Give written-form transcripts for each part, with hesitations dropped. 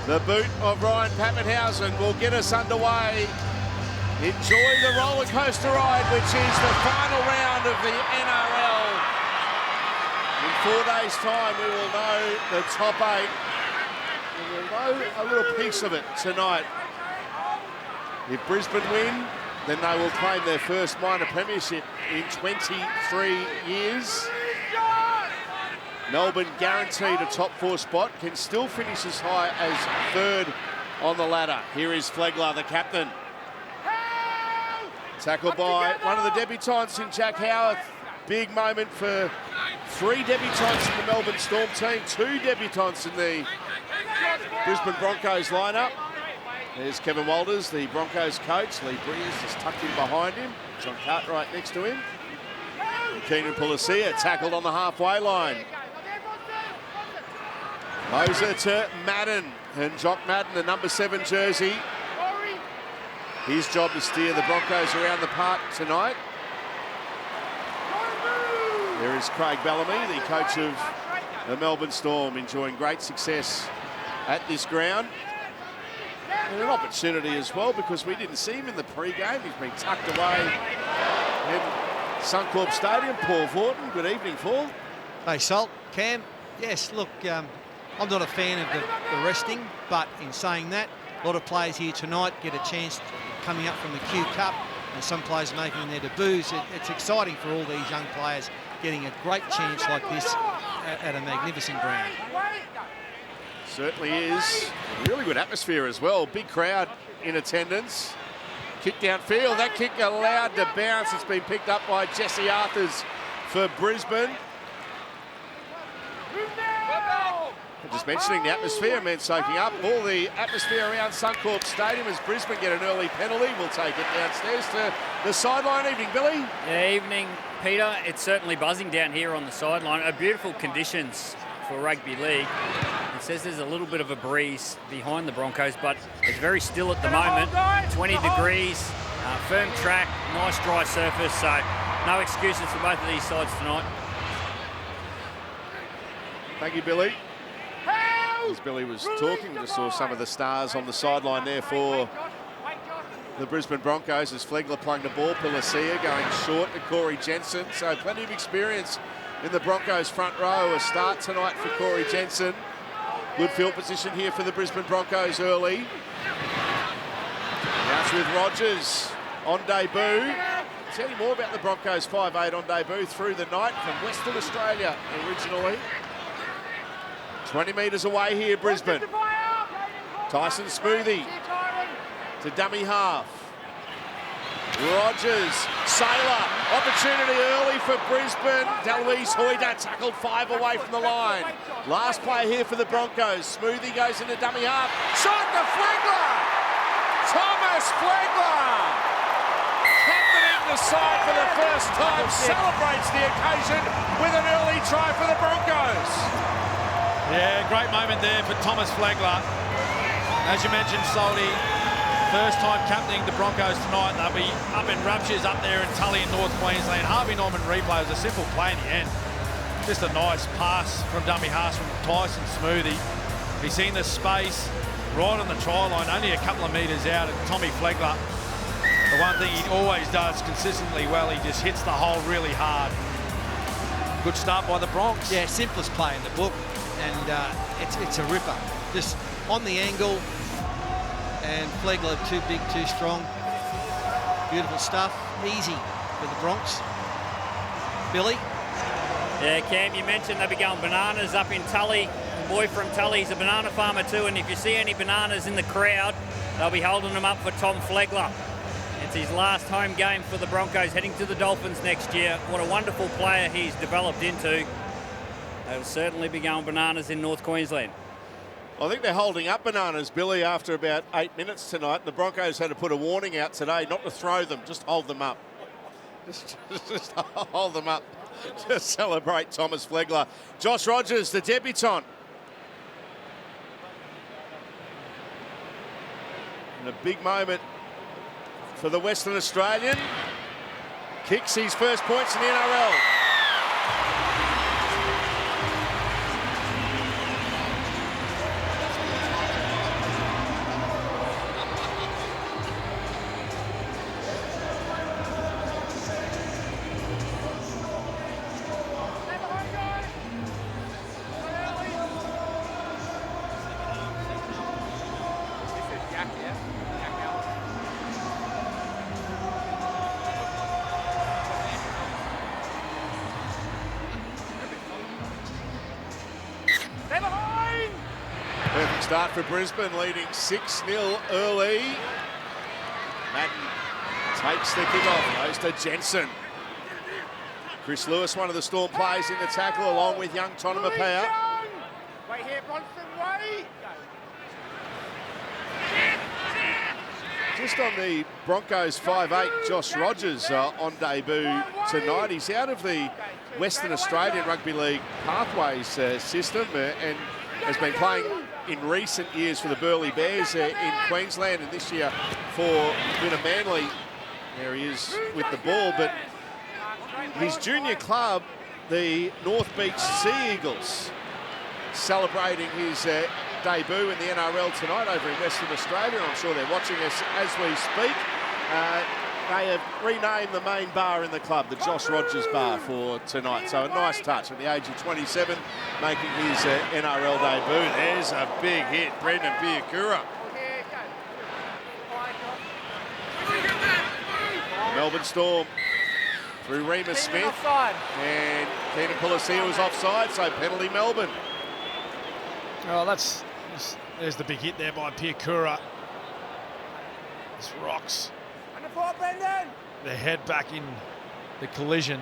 The boot of Ryan Pappenhausen will get us underway. Enjoy the roller coaster ride, which is the final round of the NRL. In 4 days' time, we will know the top 8. We will know a little piece of it tonight. If Brisbane win, then they will claim their first minor premiership in 23 years. Melbourne guaranteed a top 4 spot, can still finish as high as 3rd on the ladder. Here is Flegler, the captain. Tackled by one of the debutants in Jack Howarth. Big moment for 3 debutants in the Melbourne Storm team, 2 debutants in the Brisbane Broncos lineup. There's Kevin Walters, the Broncos coach. Lee Breers just tucked in behind him. John Cartwright next to him. Keenan Pulasia tackled on the halfway line. Moser to Madden, and Jock Madden, the number 7 jersey. His job to steer the Broncos around the park tonight. There is Craig Bellamy, the coach of the Melbourne Storm, enjoying great success at this ground. And an opportunity as well, because we didn't see him in the pre-game. He's been tucked away in Suncorp Stadium. Paul Vorton, good evening, Paul. Hey, Salt. Cam, yes, look, I'm not a fan of the resting, but in saying that, a lot of players here tonight get a chance coming up from the Q Cup, and some players making their debuts. It's exciting for all these young players getting a great chance like this at a magnificent ground. Certainly is. Really good atmosphere as well. Big crowd in attendance. Kick downfield. That kick allowed to bounce. It's been picked up by Jesse Arthurs for Brisbane. Just mentioning the atmosphere meant soaking up. All the atmosphere around Suncorp Stadium as Brisbane get an early penalty. We'll take it downstairs to the sideline. Evening, Billy. Yeah, evening, Peter. It's certainly buzzing down here on the sideline. Beautiful conditions for rugby league. It says there's a little bit of a breeze behind the Broncos, but it's very still at the moment. 20 degrees, firm track, nice dry surface, so no excuses for both of these sides tonight. Thank you, Billy. As Billy was talking, just saw some of the stars on the sideline there for the Brisbane Broncos as Flegler playing the ball. Pulasia going short to Corey Jensen. So plenty of experience in the Broncos front row. A start tonight for Corey Jensen. Good field position here for the Brisbane Broncos early. Now it's with Rogers on debut. Tell you more about the Broncos 5'8" on debut through the night from Western Australia originally. 20 metres away here, Brisbane. Tyson Smoothie to dummy half. Rogers, Sailor, opportunity early for Brisbane. Deloise Hoida tackled 5 away from the line. Last player here for the Broncos. Smoothie goes into dummy half. Shot to Flegler! Thomas Flegler! Captaining the side for the first time, celebrates the occasion with an early try for the Broncos. Yeah, great moment there for Thomas Flegler. As you mentioned, Soldy, first time captaining the Broncos tonight. They'll be up in raptures up there in Tully in North Queensland. Harvey Norman replay was a simple play in the end. Just a nice pass from dummy half from Tyson Smoothie. He's seen the space right on the try line, only a couple of metres out, and Tommy Flegler, the one thing he always does consistently well, he just hits the hole really hard. Good start by the Bronx. Yeah, simplest play in the book, and it's a ripper. Just on the angle, and Flegler too big, too strong. Beautiful stuff. Easy for the Bronx. Billy? Yeah, Cam, you mentioned they'll be going bananas up in Tully. The boy from Tully's a banana farmer too, and if you see any bananas in the crowd, they'll be holding them up for Tom Flegler. It's his last home game for the Broncos, heading to the Dolphins next year. What a wonderful player he's developed into. They'll certainly be going bananas in North Queensland. I think they're holding up bananas, Billy, after about 8 minutes tonight. The Broncos had to put a warning out today not to throw them, just hold them up. Just hold them up to celebrate Thomas Flegler. Josh Rogers, the debutant. And a big moment for the Western Australian. Kicks his first points in the NRL. Start for Brisbane, leading 6-0 early. Madden takes the kick-off, goes to Jensen. Chris Lewis, one of the Storm players in the tackle, along with young Tonamapea. Wait here, Bronson, wait! Just on the Broncos 5'8", Josh Rogers on debut tonight. He's out of the Western Australian Rugby League Pathways system and has been playing in recent years for the Burleigh Bears in Queensland, and this year for Winner Manly. There he is with the ball, but his junior club, the North Beach Sea Eagles, celebrating his debut in the NRL tonight over in Western Australia. I'm sure they're watching us as we speak. They have renamed the main bar in the club the Josh Rogers Bar for tonight. So a nice touch at the age of 27, making his NRL debut. There's a big hit, Brendan Piakura. Melbourne Storm through Remus Smith, and Keenan Pulasia was offside, so penalty Melbourne. Oh, there's the big hit there by Piakura. This rocks their head back in the collision.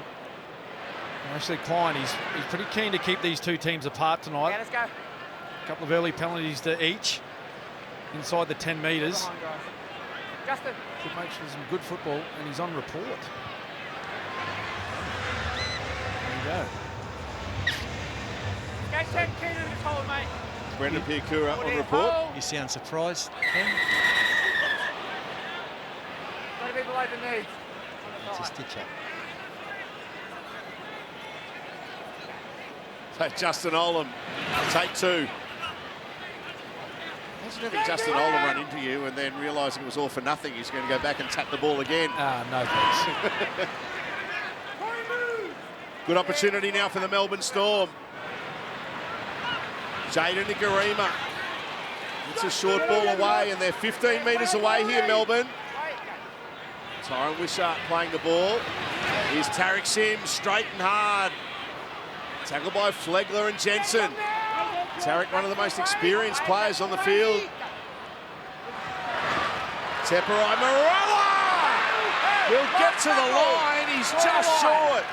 And actually, Klein, he's pretty keen to keep these two teams apart tonight. Yeah, let's go. A couple of early penalties to each inside the 10 metres. Justin. Could make for some good football, and he's on report. There you go. Go 10 Keenan in this hole, mate. Brendan Piakura on report. You sound surprised, Ken? Got to be below the knee. It's a stitch up. So Justin Olam, take two. Imagine having Justin Olam run into you and then realising it was all for nothing. He's going to go back and tap the ball again. No thanks. Good opportunity now for the Melbourne Storm. Jaden Nikorima. It's a short ball away, and they're 15 metres away here, Melbourne. Tyron Wishart playing the ball. Here's Tarek Sims, straight and hard. Tackled by Flegler and Jensen. Tarek, one of the most experienced players on the field. Teperai Marella! He'll get to the line, he's just short.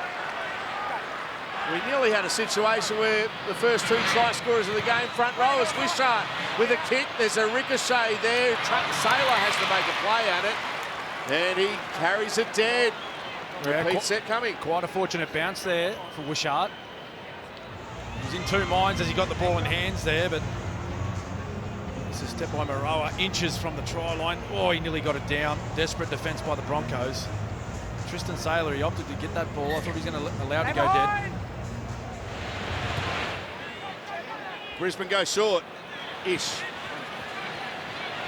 We nearly had a situation where the first two try scorers of the game, front rowers, Wishart with a kick. There's a ricochet there. Sailor has to make a play at it. And he carries it dead. Repeat set coming. Quite a fortunate bounce there for Wishart. He was in two minds as he got the ball in hands there, but this is step by Maroa, inches from the try line. Oh, he nearly got it down. Desperate defence by the Broncos. Tristan Sailor, he opted to get that ball. I thought he was going to allow it to go dead. Brisbane go short, ish.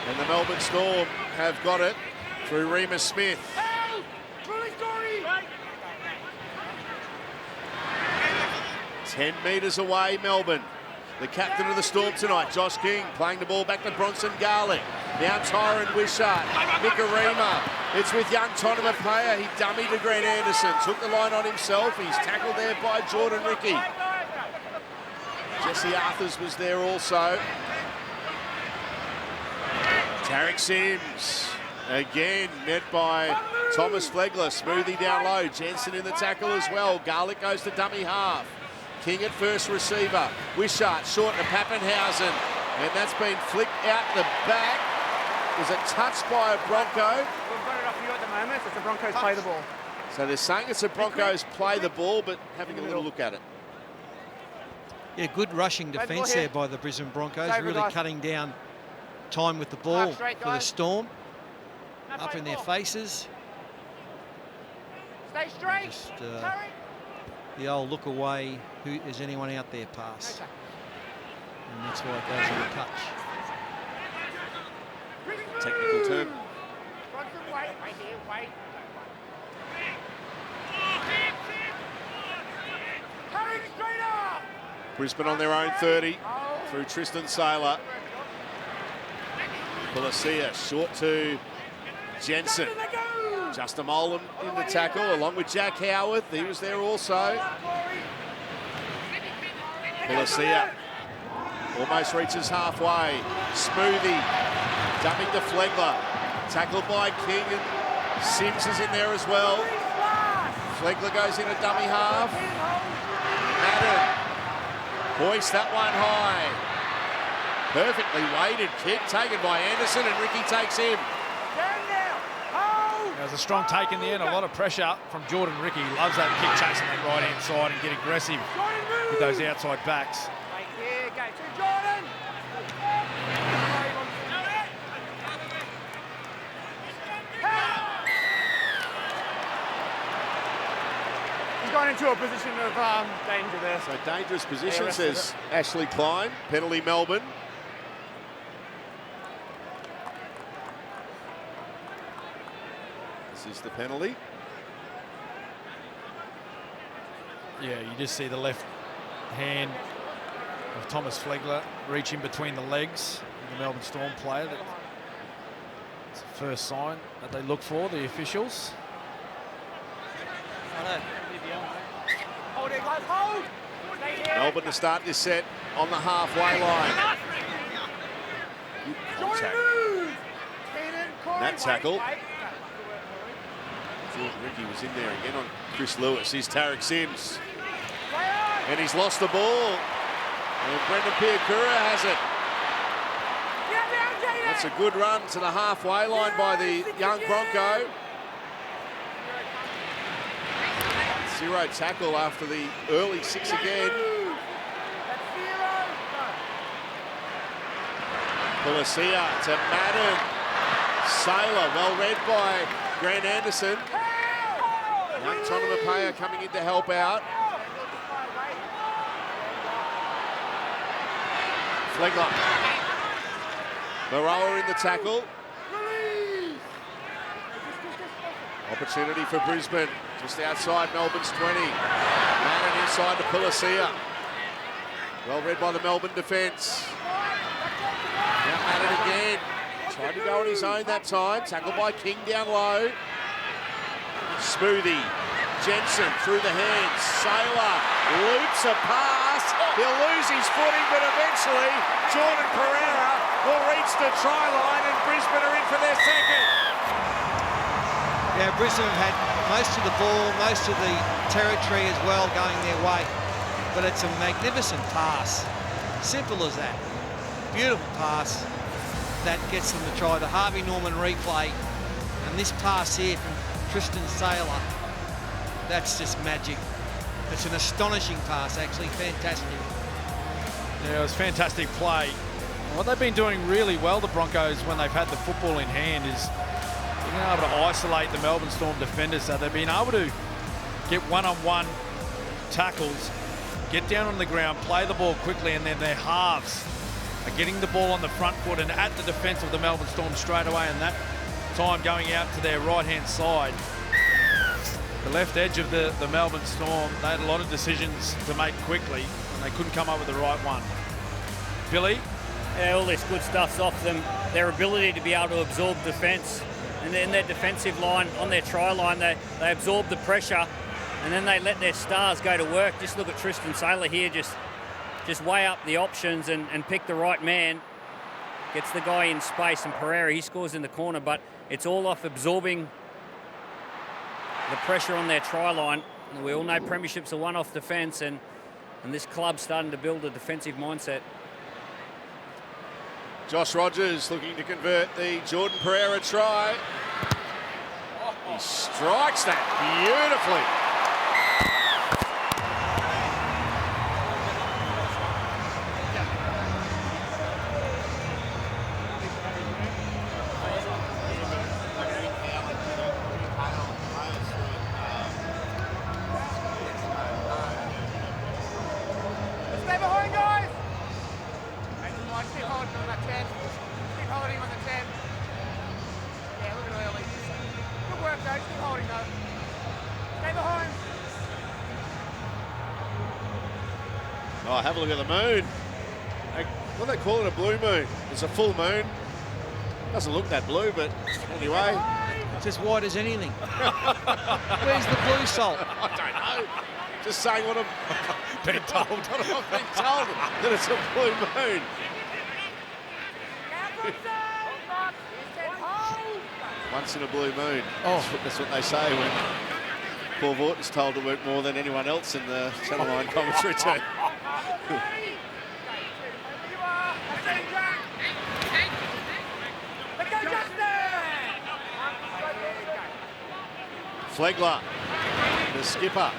And the Melbourne Storm have got it through Remus Smith. 10 metres away, Melbourne. The captain of the Storm tonight, Josh King, playing the ball back to Bronson Garlick. Now Tyron Wishart, Nikorima. It's with young Tonamapea. He dummied to Grant Anderson, took the line on himself. He's tackled there by Jordan Ricky. Jesse Arthurs was there also. Tarek Sims, again, met by Thomas Flegler. Smoothie down low. Jensen in the tackle as well. Garlick goes to dummy half. King at first receiver. Wishart short to Pappenhausen. And that's been flicked out the back. Was it touched by a Bronco? We've got it off you at the moment, so the Broncos play the ball. So they're saying it's the Broncos play the ball, but having a little look at it. Yeah, good rushing defence there by the Brisbane Broncos, really cutting down time with the ball for the Storm. Up in their faces. Stay straight. Just, the old look away, who is anyone out there pass. And that's why it goes on the touch. Technical term. Wait here, wait. Brisbane on their own 30 through Tristan Sailor. Pulasia short to Jensen. Justin Olam in the tackle along with Jack Howarth. He was there also. Pulasia Almost reaches halfway. Smoothie. Dumping to Flegler. Tackled by King, and Sims is in there as well. Flegler goes in a dummy half. Madden. Hoist that one high. Perfectly weighted kick taken by Anderson, and Ricky takes him. There was a strong take in the end, a lot of pressure from Jordan Ricky. He loves that kick chasing that right-hand side and get aggressive with those outside backs. He's gone into a position of danger there. So dangerous position, says Ashley Klein. Penalty Melbourne. This is the penalty. Yeah, you just see the left hand of Thomas Flegler reach in between the legs of the Melbourne Storm player. It's the first sign that they look for, the officials. Hold it, guys, hold! Melbourne to start this set on the halfway line. Good contact. That tackle. Jordan Ricky was in there again on Chris Lewis. Here's Tarek Sims. And he's lost the ball. And Brendan Piakura has it. That's a good run to the halfway line by the young Bronco. Zero tackle after the early 6 again. Pulasia to Madden. Sailor, well read by Grant Anderson. Young Tonamapaya coming in to help out. Flegler. Maroa in the tackle. Opportunity for Brisbane, just outside Melbourne's 20. Madden inside to Pulasia. Well read by the Melbourne defence. Now Madden again. Tried to go on his own that time. Tackled by King down low. Smoothie. Jensen through the hands. Sailor loops a pass. He'll lose his footing, but eventually Jordan Pereira will reach the try line, and Brisbane are in for their second. Yeah, Brisbane have had most of the ball, most of the territory as well going their way. But it's a magnificent pass. Simple as that. Beautiful pass that gets them to try the Harvey Norman replay. And this pass here from Tristan Sailor, that's just magic. It's an astonishing pass, actually. Fantastic. Yeah, it was fantastic play. What they've been doing really well, the Broncos, when they've had the football in hand, is being able to isolate the Melbourne Storm defenders. So they've been able to get one-on-one tackles, get down on the ground, play the ball quickly, and then their halves are getting the ball on the front foot and at the defence of the Melbourne Storm straight away, and that time going out to their right-hand side. The left edge of the Melbourne Storm, they had a lot of decisions to make quickly, and they couldn't come up with the right one. Billy? Yeah, all this good stuff's off them. Their ability to be able to absorb defence. And in their defensive line, on their try line, they absorb the pressure, and then they let their stars go to work. Just look at Tristan Sailor here, just weigh up the options and pick the right man. Gets the guy in space, and Pereira, he scores in the corner, but it's all off absorbing the pressure on their try line. And we all know premierships are one-off defence, and this club's starting to build a defensive mindset. Josh Rogers looking to convert the Jordan Pereira try. He strikes that beautifully. Stay behind, guys! Keep holding on that 10. Keep holding on the 10. Yeah, look at early. Good work, guys. Keep holding, though. Stay behind. Oh, have a look at the moon. What do they call it, a blue moon? It's a full moon. Doesn't look that blue, but anyway. It's as white as anything. Where's the blue salt? I don't know. Just saying what I'm Been told. what I've been told, that it's a blue moon. Once in a blue moon. Oh. That's what they say when Paul Vorton's told to work more than anyone else in the Channel 9 commentary team. Flegler, the skipper.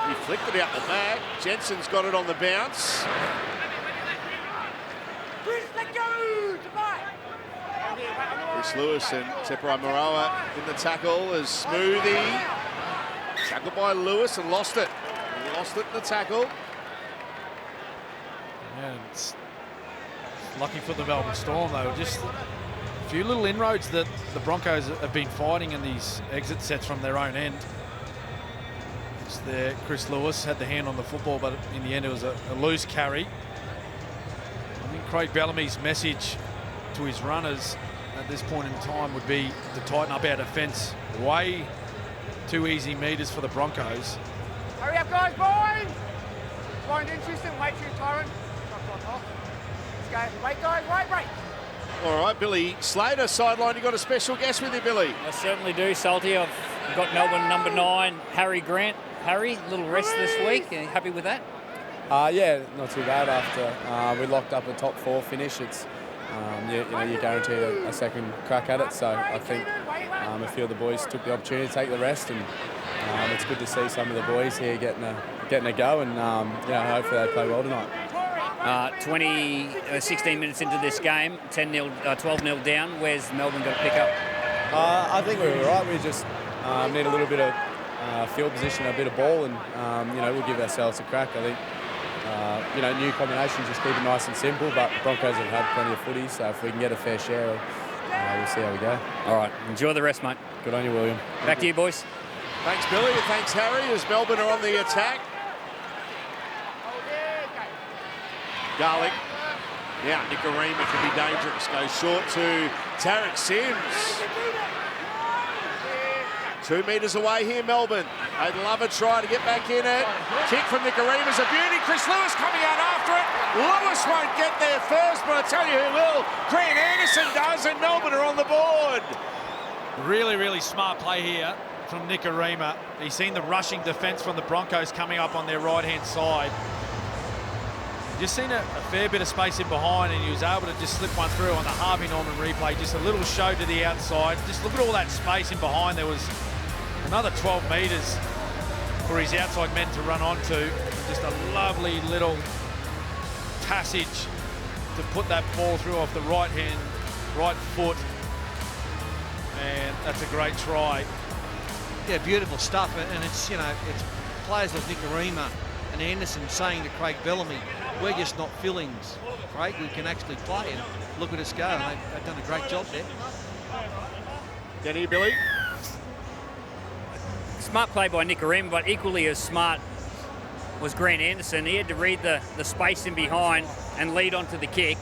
He flicked it out the back. Jensen's got it on the bounce. Chris Lewis and Tepera Moroa in the tackle as Smoothie. Tackled by Lewis and lost it. He lost it in the tackle. Yeah, it's lucky for the Melbourne Storm, though. Just a few little inroads that the Broncos have been fighting in these exit sets from their own end. Just there, Chris Lewis had the hand on the football, but in the end it was a loose carry. I think Craig Bellamy's message to his runners at this point in time would be to tighten up our defence. Way too easy meters for the Broncos. Hurry up, guys, boys! Find interesting, wait for your Tyron. Let's go. Wait, guys, wait. All right, Billy Slater, sideline. You got a special guest with you, Billy? I certainly do, Salty. I've got Melbourne number 9, Harry Grant. Harry, a little rest this week. Are you happy with that? Yeah, not too bad after we locked up a top 4 finish. It's you're guaranteed a second crack at it. So I think a few of the boys took the opportunity to take the rest, and it's good to see some of the boys here getting a go, and hopefully they play well tonight. 16 minutes into this game, 12-0 down. Where's Melbourne going to pick up? I think we were right. We just need a little bit of field position, a bit of ball, and we'll give ourselves a crack. I think new combinations, just keep it nice and simple. But Broncos have had plenty of footy, so if we can get a fair share, we'll see how we go. All right, enjoy the rest, mate. Good on you, William. Back to you, boys. Thanks, Billy, and thanks, Harry, as Melbourne are on the attack. Garlic. Yeah, Nicarima can be dangerous. Goes short to Tarek Sims. 2 metres away here, Melbourne. They'd love a try to get back in it. Kick from Nicarima's a beauty. Chris Lewis coming out after it. Lewis won't get there first, but I tell you who will. Grant Anderson does, and Melbourne are on the board. Really, really smart play here from Nicarima. He's seen the rushing defence from the Broncos coming up on their right-hand side. Just seen a fair bit of space in behind, and he was able to just slip one through on the Harvey Norman replay. Just a little show to the outside. Just look at all that space in behind. There was another 12 metres for his outside men to run onto. Just a lovely little passage to put that ball through off the right foot. And that's a great try. Yeah, beautiful stuff. And it's, it's players like Nicarima and Anderson saying to Craig Bellamy, we're just not fillings, Craig. We can actually play, and look at us go. And they've done a great job there. Get here, Billy. Smart play by Nicarima, but equally as smart was Grant Anderson. He had to read the space in behind and lead onto the kick.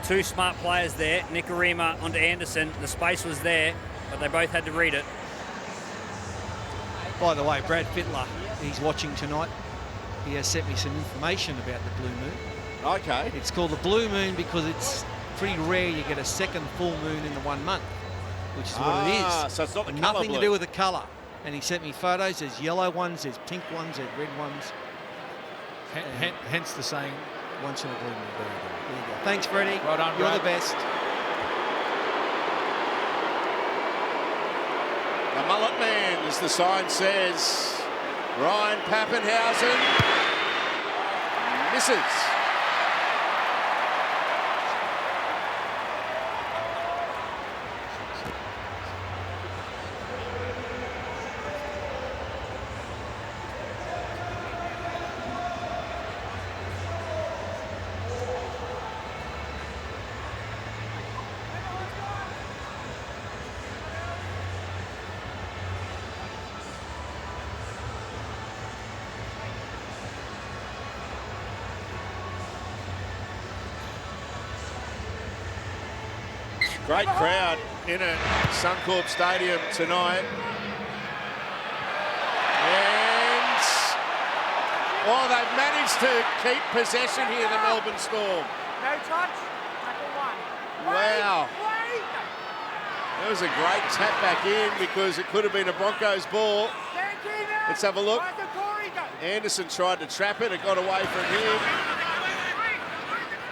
2 smart players there. Nicarima onto Anderson. The space was there, but they both had to read it. By the way, Brad Fittler, he's watching tonight. He has sent me some information about the blue moon. Okay. It's called the blue moon because it's pretty rare you get a second full moon in the 1 month, which is what it is. So it's not the colour Nothing blue. to do with the colour. And he sent me photos. There's yellow ones, there's pink ones, there's red ones. Hence the saying, Once in a blue moon. There you go. Thanks, Freddie. Well done, You're Brad. the best. The mullet man, as the sign says. Ryan Pappenhausen misses. Great crowd in at Suncorp Stadium tonight. Oh, they've managed to keep possession here, the Melbourne Storm. No touch. Tackle one. Wow. Wait. That was a great tap back in because it could have been a Broncos ball. Let's have a look. Anderson tried to trap it. It got away from him.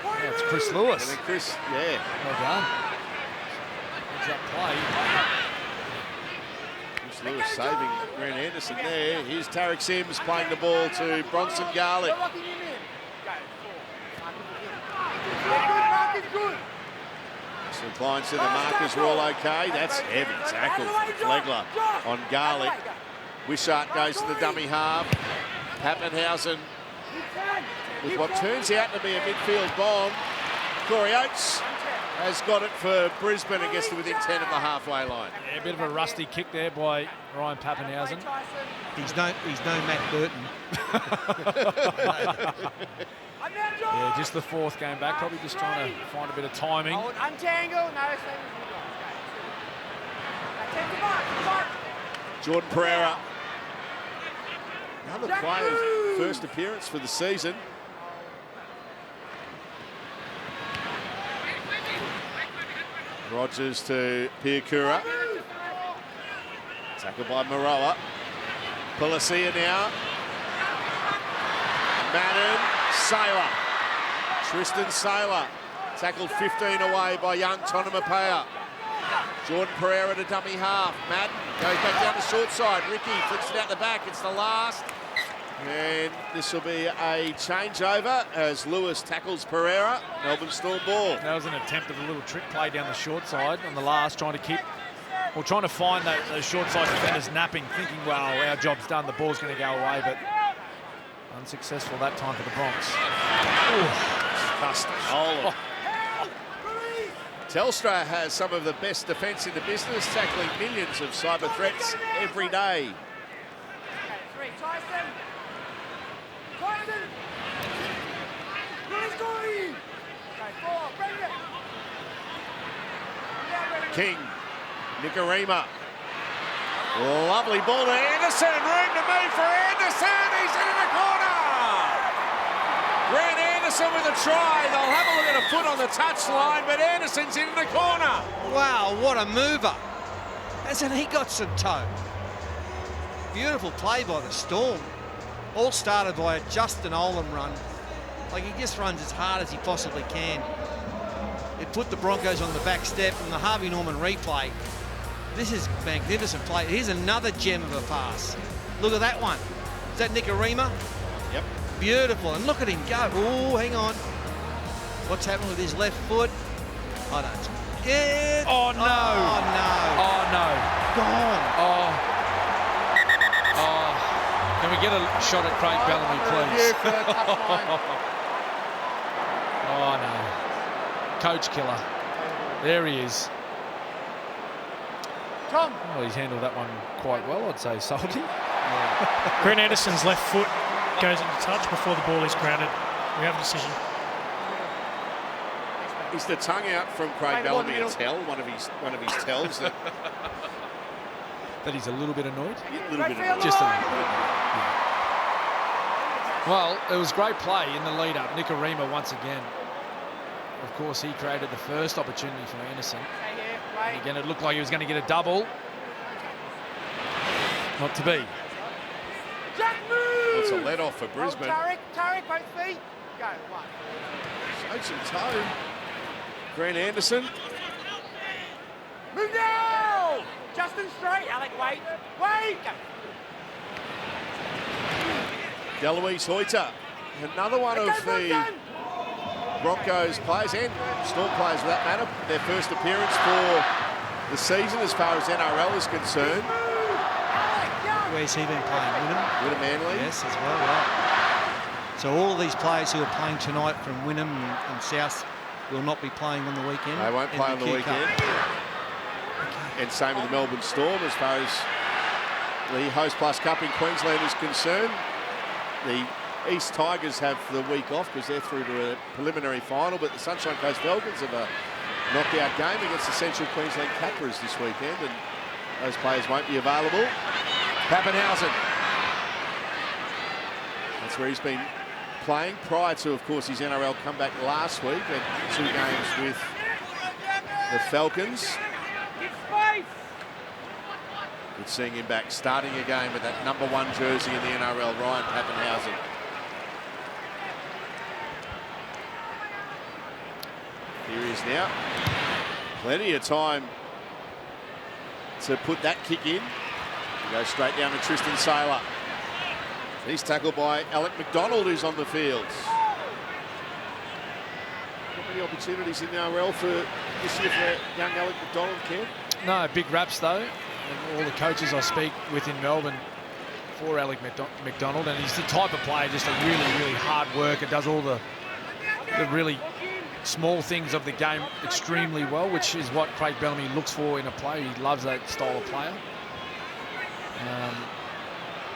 Yeah, it's Chris Lewis. And then Chris, yeah. Well done. Heads up play. Chris Lewis saving Grant Anderson there. Here's Tarek Sims playing the ball to Bronson Garlick. So Klein said the markers were all okay. That's heavy tackle from Flegler on Garlick. Wishart goes to the dummy half. Pappenhausen with what turns out to be a midfield bomb. Corey Oates has got it for Brisbane and gets to within 10 of the halfway line. Yeah, a bit of a rusty kick there by Ryan Pappenhausen. He's no Matt Burton. Yeah, just the fourth game back, probably just trying to find a bit of timing. Untangle. No, Jordan Pereira. Another player's first appearance for the season. Rogers to Piakura. Tackled by Maroa. Policia now. Madden, Saylor. Tristan Saylor. Tackled 15 away by young Tonamapea. Jordan Pereira to dummy half. Madden goes back down the short side. Ricky flicks it out the back. It's the last. And this will be a changeover as Lewis tackles Pereira. Melbourne Storm ball. That was an attempt at a little trick play down the short side on the last, trying to find those short side defenders napping, thinking, well, our job's done, the ball's going to go away, but unsuccessful that time for the Bronx. Telstra has some of the best defence in the business, tackling millions of cyber threats every day. King, Nicarima. Lovely ball to Anderson. Room to move for Anderson. He's in the corner. Grant Anderson with a try. They'll have a look at a foot on the touchline, but Anderson's in the corner. Wow, what a mover. Hasn't he got some toe? Beautiful play by the Storm. All started by a Justin Olam run. Like, he just runs as hard as he possibly can. It put the Broncos on the back step from the Harvey Norman replay. This is magnificent play. Here's another gem of a pass. Look at that one. Is that Nicarima? Yep. Beautiful. And look at him go. Oh, hang on. What's happening with his left foot? I don't. Yeah. Oh, no. Oh, no. Oh, no. Gone. Oh. Can we get a shot at Craig Bellamy, please? Oh, no. Coach killer. There he is. Tom. Well, he's handled that one quite well, I'd say, Salty. Yeah. Grant Anderson's left foot goes into touch before the ball is grounded. We have a decision. Is the tongue out from Craig Bellamy a tell? One of his tells that that he's a little bit annoyed. Just a little. Yeah. Well, it was great play in the lead-up. Nicarima once again. Of course, he created the first opportunity for Anderson. And again, it looked like he was going to get a double. Not to be. It's a let-off for Brisbane. Tarek, both feet. Go, one. Showed some toe. Grant Anderson. Move now! Justin straight. Alec, wait. Wait! Go. Deloise Hoyter. Another one of the Broncos players and Storm players for that matter. Their first appearance for the season as far as NRL is concerned. Where's he been playing? Wynnum Manly. Yes, as well, right. So all of these players who are playing tonight from Wynnum and South will not be playing on the weekend. They won't play on the weekend. Okay. And same with the Melbourne Storm as far as the Host Plus Cup in Queensland is concerned. The East Tigers have the week off because they're through to a preliminary final, but the Sunshine Coast Falcons have a knockout game against the Central Queensland Capras this weekend, and those players won't be available. Pappenhausen. That's where he's been playing prior to, of course, his NRL comeback last week at 2 games with the Falcons. Good seeing him back, starting a game with that #1 jersey in the NRL, Ryan Pappenhausen. Here he is now. Plenty of time to put that kick in. He goes straight down to Tristan Saylor. He's tackled by Alec McDonald, who's on the field. Not many opportunities in the NRL for this year for young Alec McDonald, Ken. No, big raps though. And all the coaches I speak with in Melbourne for Alec McDonald, and he's the type of player, just a really hard worker, does all the really small things of the game extremely well, which is what Craig Bellamy looks for in a player. He loves that style of player.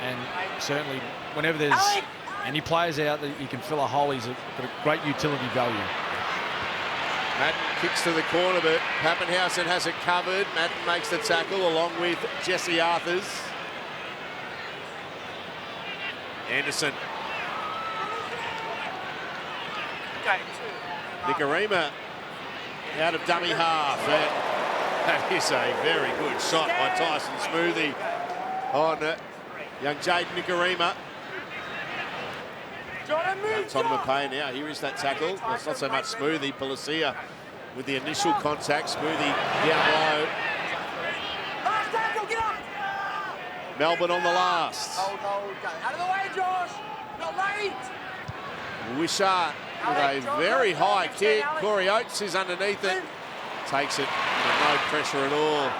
And certainly, whenever there's any players out that you can fill a hole, he's got a great utility value. Madden kicks to the corner, but Pappenhausen has it covered. Madden makes the tackle along with Jesse Arthurs. Anderson. Nicarima out of dummy half. And that is a very good shot by Tyson Smoothie on young Jaden Nicarima. Tottenham Pay now. Here is that tackle. Well, it's not so much Smoothie. Policia with the initial contact. Smoothie down low. Melbourne on the last. Out of the way, Josh. Not late. Wishart with a very high kick. Corey Oates is underneath it. Takes it with no pressure at all.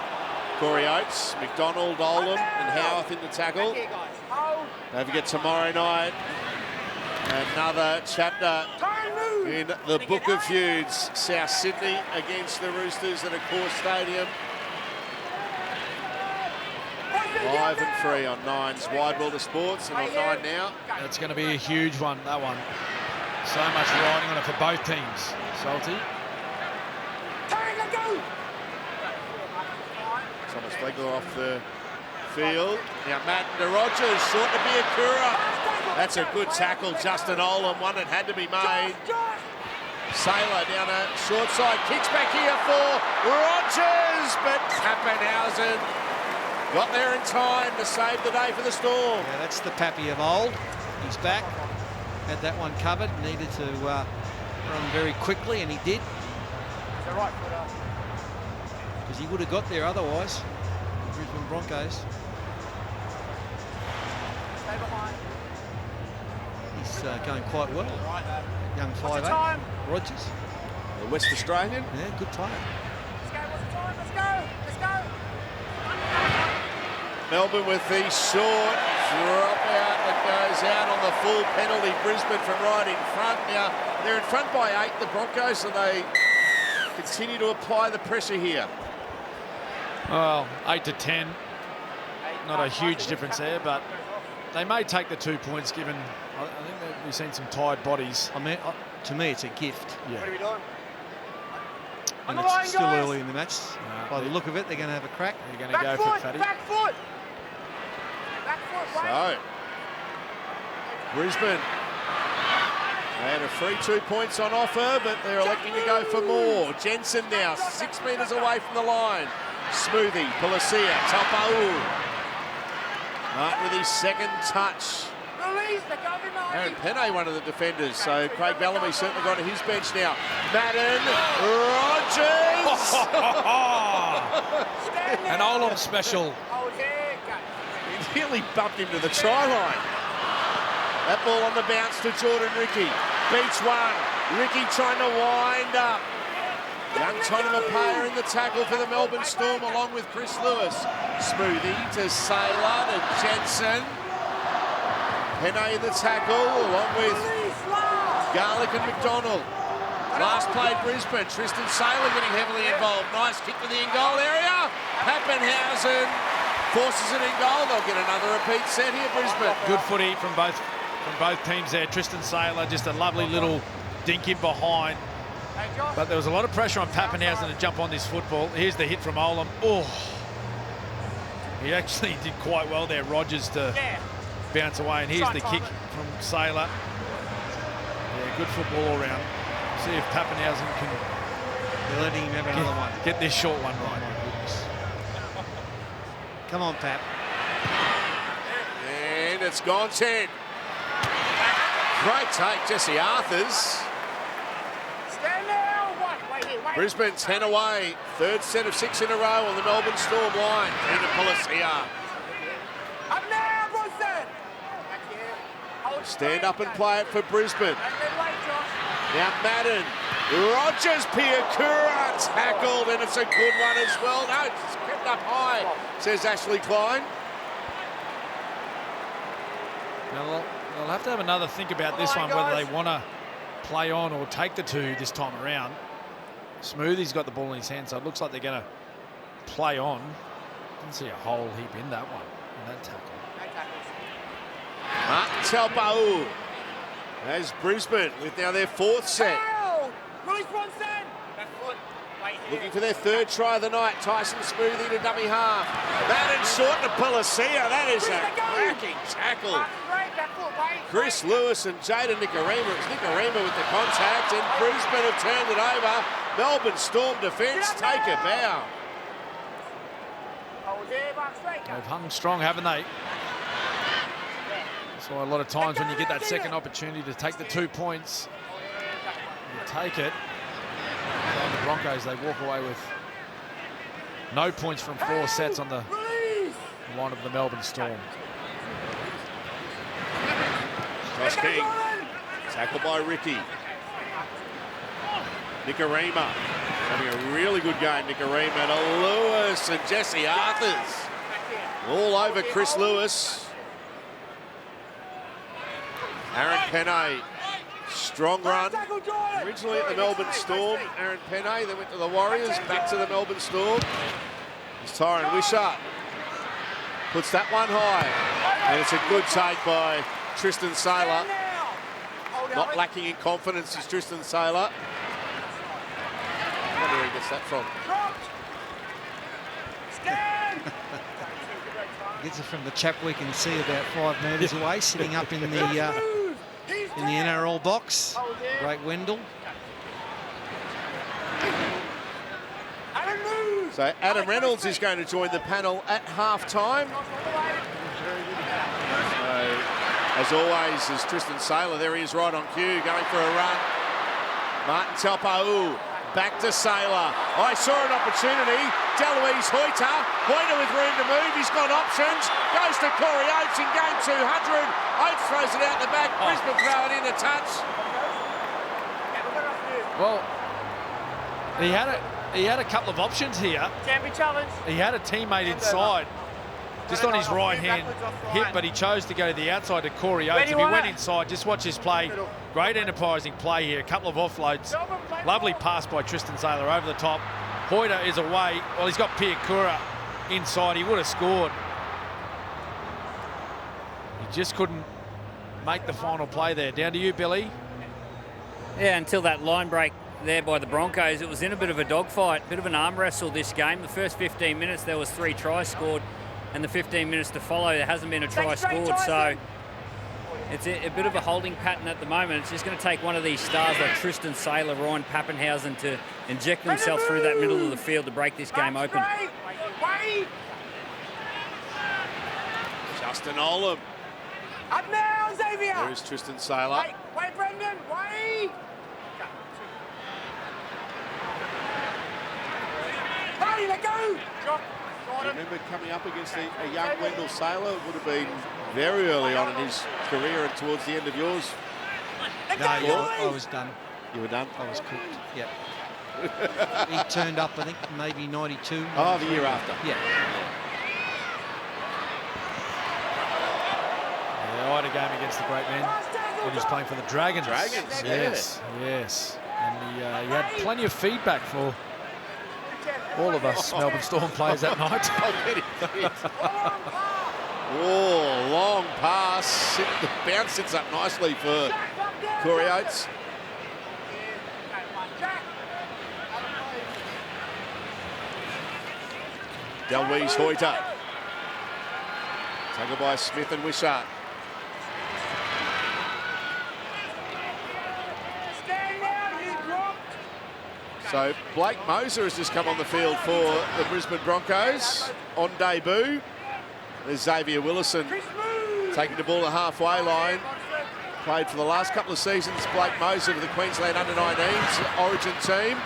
Corey Oates, McDonald, Olam and Howarth in the tackle. Don't forget tomorrow night, another chapter in the Book of Feuds. South Sydney against the Roosters at Accor Stadium. 5 and 3 on Nine's Wide World of Sports, and on Nine now. It's going to be a huge one, that one. So much riding on it for both teams. Salty. Thomas Flegler off the field. Now Madden to Rogers, short to Biakura. That's a good tackle, Justin Olam, one that had to be made. Saylor down a short side, kicks back here for Rogers, but Pappenhausen got there in time to save the day for the Storm. Yeah, that's the Pappy of old. He's back, had that one covered, needed to run very quickly, and he did. Because he would have got there otherwise. The Brisbane Broncos. He's going quite well. Young 5'8", Rogers. The West Australian. Yeah, good player. Let's go. Melbourne with the short drop out that goes out on the full penalty. Brisbane from right in front. Now, they're in front by 8, the Broncos, so they continue to apply the pressure here. Well, 8 to 10. Not a huge difference there, but they may take the 2 points given, I think that we've seen some tired bodies. I mean, to me, it's a gift. Yeah. What are we doing? And it's still early in the match. By the look of it, they're going to have a crack. They're going to go for Fatty. Back foot. So, Brisbane, they had a free 2 points on offer, but they're electing to go for more. Jensen now 6 metres away from the line. Smoothie, Policia, Taupau. With his second touch. Aaron Penne, one of the defenders, so Craig Bellamy certainly got to his bench now. Madden, Rogers! An Olam special. He nearly bumped him to the try line. That ball on the bounce to Jordan Ricky. Beats one. Ricky trying to wind up. Young Tottenham player in the tackle for the Melbourne Storm along with Chris Lewis. Smoothie to Saylor to Jensen. Penne in the tackle along with Garlick and McDonald. Last played Brisbane. Tristan Saylor getting heavily involved. Nice kick to the in-goal area. Pappenhausen forces it in goal. They'll get another repeat set here, Brisbane. Good footy from both teams there. Tristan Saylor, just a lovely little dink in behind. But there was a lot of pressure on Pappenhausen to jump on this football. Here's the hit from Olam. Oh, he actually did quite well there, Rogers, to bounce away. And here's the kick from Sailor. Yeah, good football all round. See if Pappenhausen can They're letting him have another one. get this short one right. Come on, Pap. And it's gone 10. Great take, Jesse Arthurs. Stand now. Wait here. Brisbane 10 away. Third set of 6 in a row on the Melbourne Storm line. Peter Policia. Up now, Boston. Stand up and play it for Brisbane. Now Madden. Rogers Piakura tackled, and it's a good one as well. No, it's kept up high, says Ashley Klein. Now, they'll have to have another think about this one, whether they want to play on or take the 2 this time around. Smoothie's got the ball in his hand, so it looks like they're going to play on. Didn't see a whole heap in that one, in that tackle. Martin Taupau as Brisbane with now their 4th set. Looking for their 3rd try of the night. Tyson Smoothie to dummy half. Madden short to Policia. That is a cracking tackle. Chris Lewis and Jaden Nicarima. It's Nicarima with the contact, and Brisbane have turned it over. Melbourne Storm defence take a bow. They've hung strong, haven't they? So a lot of times when you get that second opportunity to take the 2 points, you take it. And the Broncos, they walk away with no points from 4 sets on the line of the Melbourne Storm. Josh King, tackled by Ricky. Nicarima, having a really good game. Nicarima to Lewis and Jesse Arthurs. All over Chris Lewis. Aaron Penne, strong run. Originally at the Melbourne Storm, Aaron Penne, then went to the Warriors, back to the Melbourne Storm. It's Tyron Wishart. Puts that one high. And it's a good take by Tristan Sailor. Not lacking in confidence is Tristan Sailor. I wonder where he gets that from. Gets it from the chap we can see about 5 metres away, sitting up in the NRL box. Great Wendell. So Adam Reynolds is going to join the panel at half-time. So, as always, is Tristan Sailor. There he is right on cue, going for a run. Martin Taupau back to Sailor. I saw an opportunity. Deloise Hoyter. Hoyter with room to move. He's got options. Goes to Corey Oates in game 200. Oates throws it out the back. Brisbane throw it in a touch. Well, he had a couple of options here. Champion challenge. He had a teammate inside, just on his right hand hip, but he chose to go to the outside to Corey Oates. If he went inside, just watch this play. Great enterprising play here. A couple of offloads. Lovely pass by Tristan Sailor over the top. Hoyter is away. Well, he's got Piakura inside. He would have scored. He just couldn't make the final play there. Down to you, Billy. Yeah, until that line break there by the Broncos, it was in a bit of a dogfight, bit of an arm wrestle this game. The first 15 minutes, there was 3 tries scored, and the 15 minutes to follow, there hasn't been a try scored. So it's a bit of a holding pattern at the moment. It's just going to take one of these stars like Tristan Sailor, Ryan Pappenhausen to inject themselves through that middle of the field to break this game open. Justin Olam. Up now, Xavier. There's Tristan Sailor. Wait, Brendan, wait. Hey, let go. Remember coming up against a young Wendell Sailor would have been very early on in his career and towards the end of yours. No, I was done. You were done? I was cooked, yep. He turned up, I think, maybe 92. Oh, the year after. Yeah. I had a game against the great man when he was playing for the Dragons. Dragons, yes, yes. And he had plenty of feedback for all of us Melbourne Storm players that night. Oh, long pass. The bounce sits up nicely for Corey Oates. Deloise Hoyter. Tackled by Smith and Wishart. So Blake Moser has just come on the field for the Brisbane Broncos on debut. There's Xavier Willison taking the ball at the halfway line. Played for the last couple of seasons, Blake Moser with the Queensland under-19s Origin team.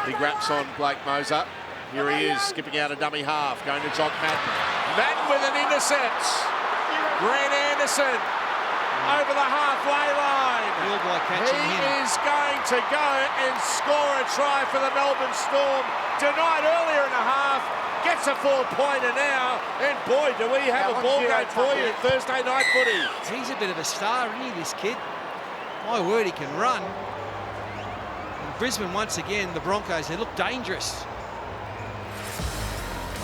Big raps on Blake Moser. Here he is, skipping out a dummy half, going to Jock Madden. Madden with an intercept. Grant Anderson over the halfway line. He is going to go and score a try for the Melbourne Storm. Denied earlier in the half, gets a 4-pointer now, and boy, do we have a ball game for you Thursday night footy. He's a bit of a star, isn't he, this kid? My word, he can run. And Brisbane, once again, the Broncos, they look dangerous.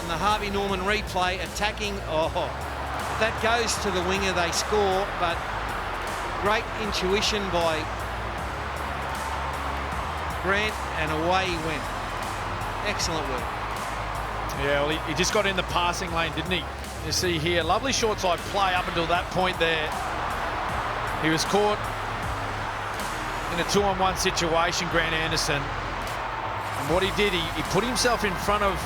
On the Harvey Norman replay, attacking, if that goes to the winger, they score, but great intuition by Grant, and away he went. Excellent work. Yeah, well, he just got in the passing lane, didn't he? You see here, lovely short side play up until that point there. He was caught in a 2-on-1 situation, Grant Anderson. And what he did, he put himself in front of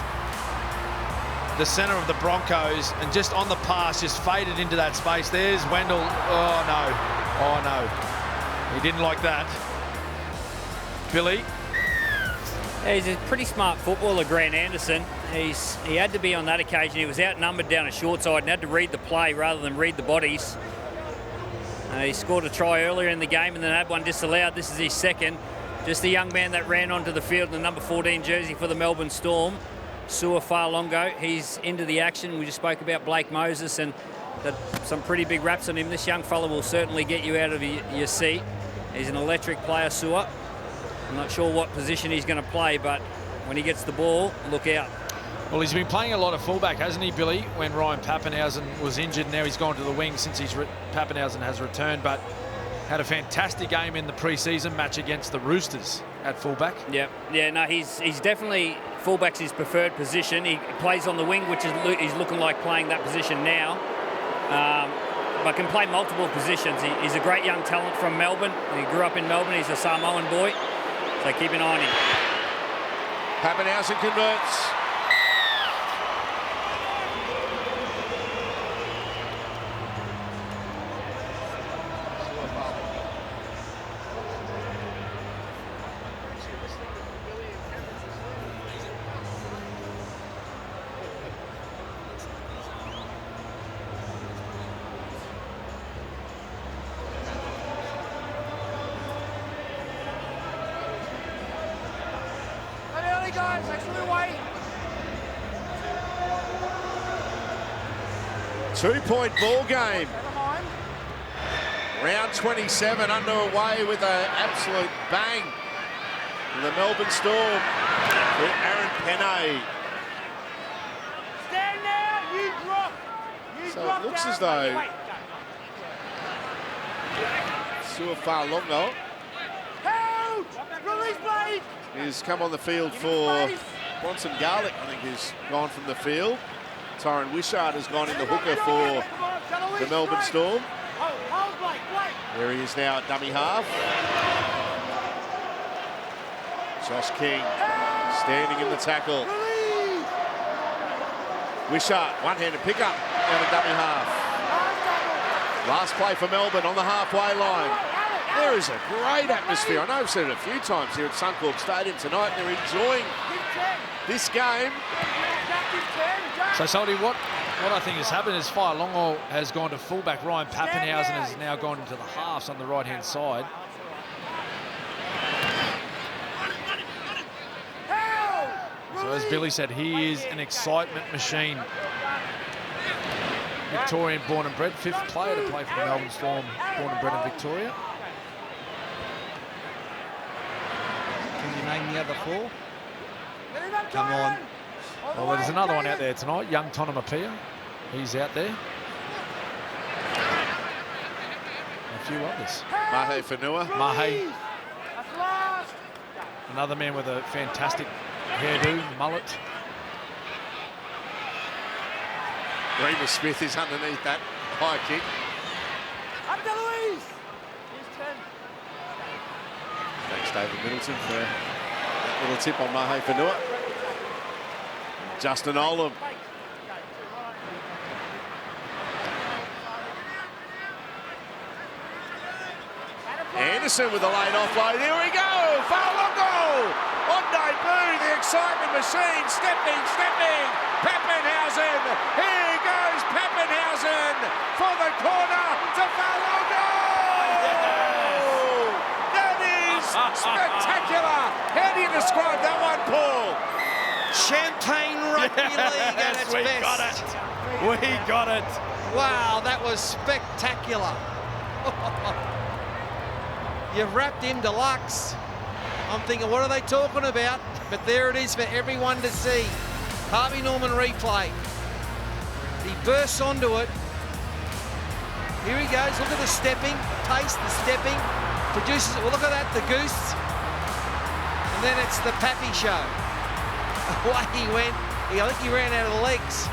the centre of the Broncos and just on the pass, just faded into that space. There's Wendell. Oh, no. Oh, no. He didn't like that. Billy? Yeah, he's a pretty smart footballer, Grant Anderson. He had to be on that occasion. He was outnumbered down a short side and had to read the play rather than read the bodies. He scored a try earlier in the game and then had one disallowed. This is his second. Just the young man that ran onto the field in the number 14 jersey for the Melbourne Storm, Sua Farlongo. He's into the action. We just spoke about Blake Moses and some pretty big raps on him. This young fella will certainly get you out of your seat. He's an electric player, Sua. I'm not sure what position he's going to play, but when he gets the ball, look out. Well, he's been playing a lot of fullback, hasn't he, Billy? When Ryan Pappenhausen was injured, now he's gone to the wing since Pappenhausen has returned, but had a fantastic game in the pre-season match against the Roosters at fullback. Yeah, no, he's definitely fullback's his preferred position. He plays on the wing, which is he's looking like playing that position now, but can play multiple positions. He's a great young talent from Melbourne. He grew up in Melbourne. He's a Samoan boy, so keep an eye on him. Pappenhausen converts. Guys, actually wait. 2-point ball game. Round 27 underway with an absolute bang. The Melbourne Storm with Aaron Penne. Stand now, you drop. So it looks as though Sua Farlongo Release blade. He's come on the field for Bronson Garlick, I think, who's gone from the field. Tyron Wishart has gone in the hooker for the Melbourne Storm. There he is now at dummy half. Josh King standing in the tackle. Wishart, one-handed pickup down at dummy half. Last play for Melbourne on the halfway line. There is a great atmosphere. I know I've said it a few times here at Suncorp Stadium tonight. They're enjoying this game. So, Salty, what I think has happened is Farlongo has gone to fullback. Ryan Pappenhausen has now gone into the halves on the right-hand side. So, as Billy said, he is an excitement machine. Victorian born and bred, 5th player to play for the Melbourne Storm, born and bred in Victoria. Can you name the other 4? Come on. Well, there's another one out there tonight, young Tonamapia. He's out there. A few others. Mahe Whenua. Mahe. Another man with a fantastic hairdo, mullet. Remus Smith is underneath that high kick. Up to Louise. Thanks, David Middleton, for that Little tip on Mahe Whenua. Justin Olam. Anderson with a late offload. Here we go. Fa'alogo on debut. The excitement machine. Stepping. Pappenhausen. Here goes Pappenhausen for the corner to Fa'alogo. That is spectacular. How do you describe that one, Paul? Champagne Rugby League at its we best. got it. We got it. Wow, that was spectacular. You've wrapped him deluxe. I'm thinking, what are they talking about? But there it is for everyone to see. Harvey Norman replay. He bursts onto it. Here he goes. Look at the stepping. Pace, the stepping. Produces it. Well, look at that, the goose. And then it's the Pappy show. Away he went. I think he ran out of the legs.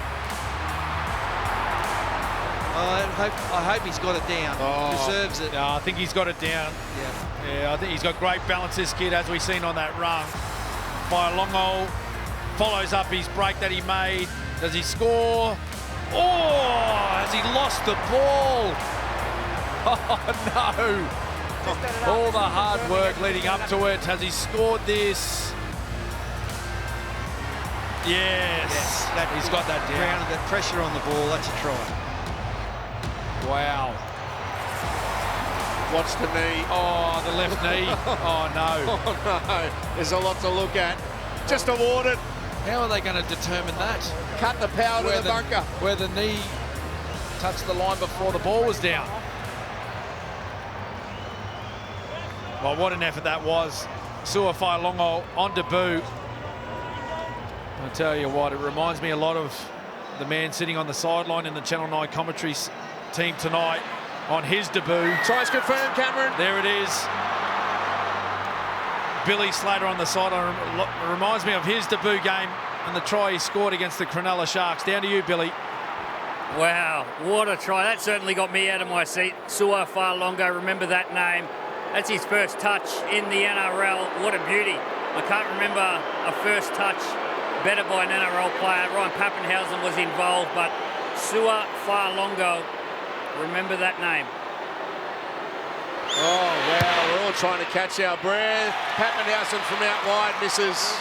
I hope he's got it down. Deserves it. No, I think he's got it down. Yeah, I think he's got great balance, this kid, as we've seen on that run. Fa'alogo follows up his break that he made. Does he score? Oh, has he lost the ball? Oh, no. All the hard work leading up to it. Has he scored this? Yes. He's got that down. Grounded that pressure on the ball. That's a try. Wow. Watch the knee. Oh, the left knee. Oh, no. Oh, no. There's a lot to look at. Just awarded. How are they going to determine that? Cut the power to the bunker. Where the knee touched the line before the ball was down. Well, what an effort that was. Sua Fa'alogo on debut. I tell you what, it reminds me a lot of the man sitting on the sideline in the Channel 9 commentary team tonight on his debut. Tries confirmed, Cameron. There it is. Billy Slater on the sideline. Reminds me of his debut game and the try he scored against the Cronulla Sharks. Down to you, Billy. Wow, what a try. That certainly got me out of my seat. Sua Fa'alogo, remember that name. That's his first touch in the NRL. What a beauty. I can't remember a first touch better by an NRL player. Ryan Pappenhausen was involved, but Sua Fa'alogo, remember that name. Oh, wow, we're all trying to catch our breath. Pappenhausen from out wide misses.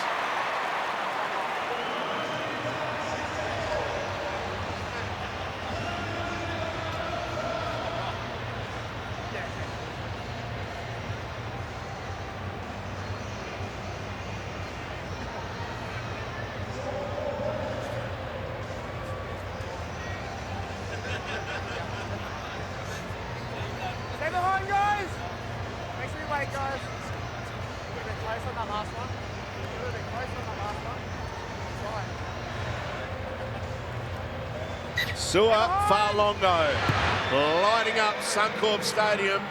Stay behind, guys. Make sure you wait, guys. A little bit close on that last one. A little bit close on that last one. Right. Sua Fa'alogo lighting up Suncorp Stadium.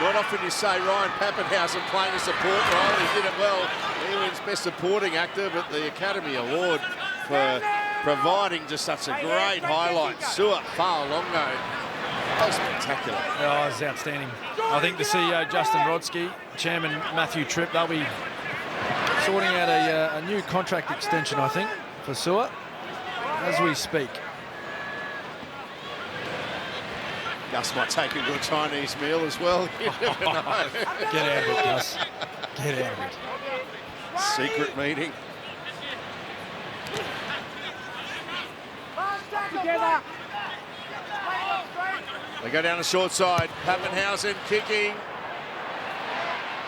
Not often you say Ryan Pappenhausen playing a support role. He did it well. He wins Best Supporting Actor, but the Academy Award for providing just such a great highlight. Sua Fa'alogo. That was spectacular. Oh, it was outstanding. I think the CEO, Justin Rodsky, Chairman Matthew Tripp, they'll be sorting out a new contract extension, I think, for Sua as we speak. Gus might take a good Chinese meal as well. You never know. Get out of it, Gus. Get out of it. Secret meeting. Together. They go down the short side. Pappenhausen kicking.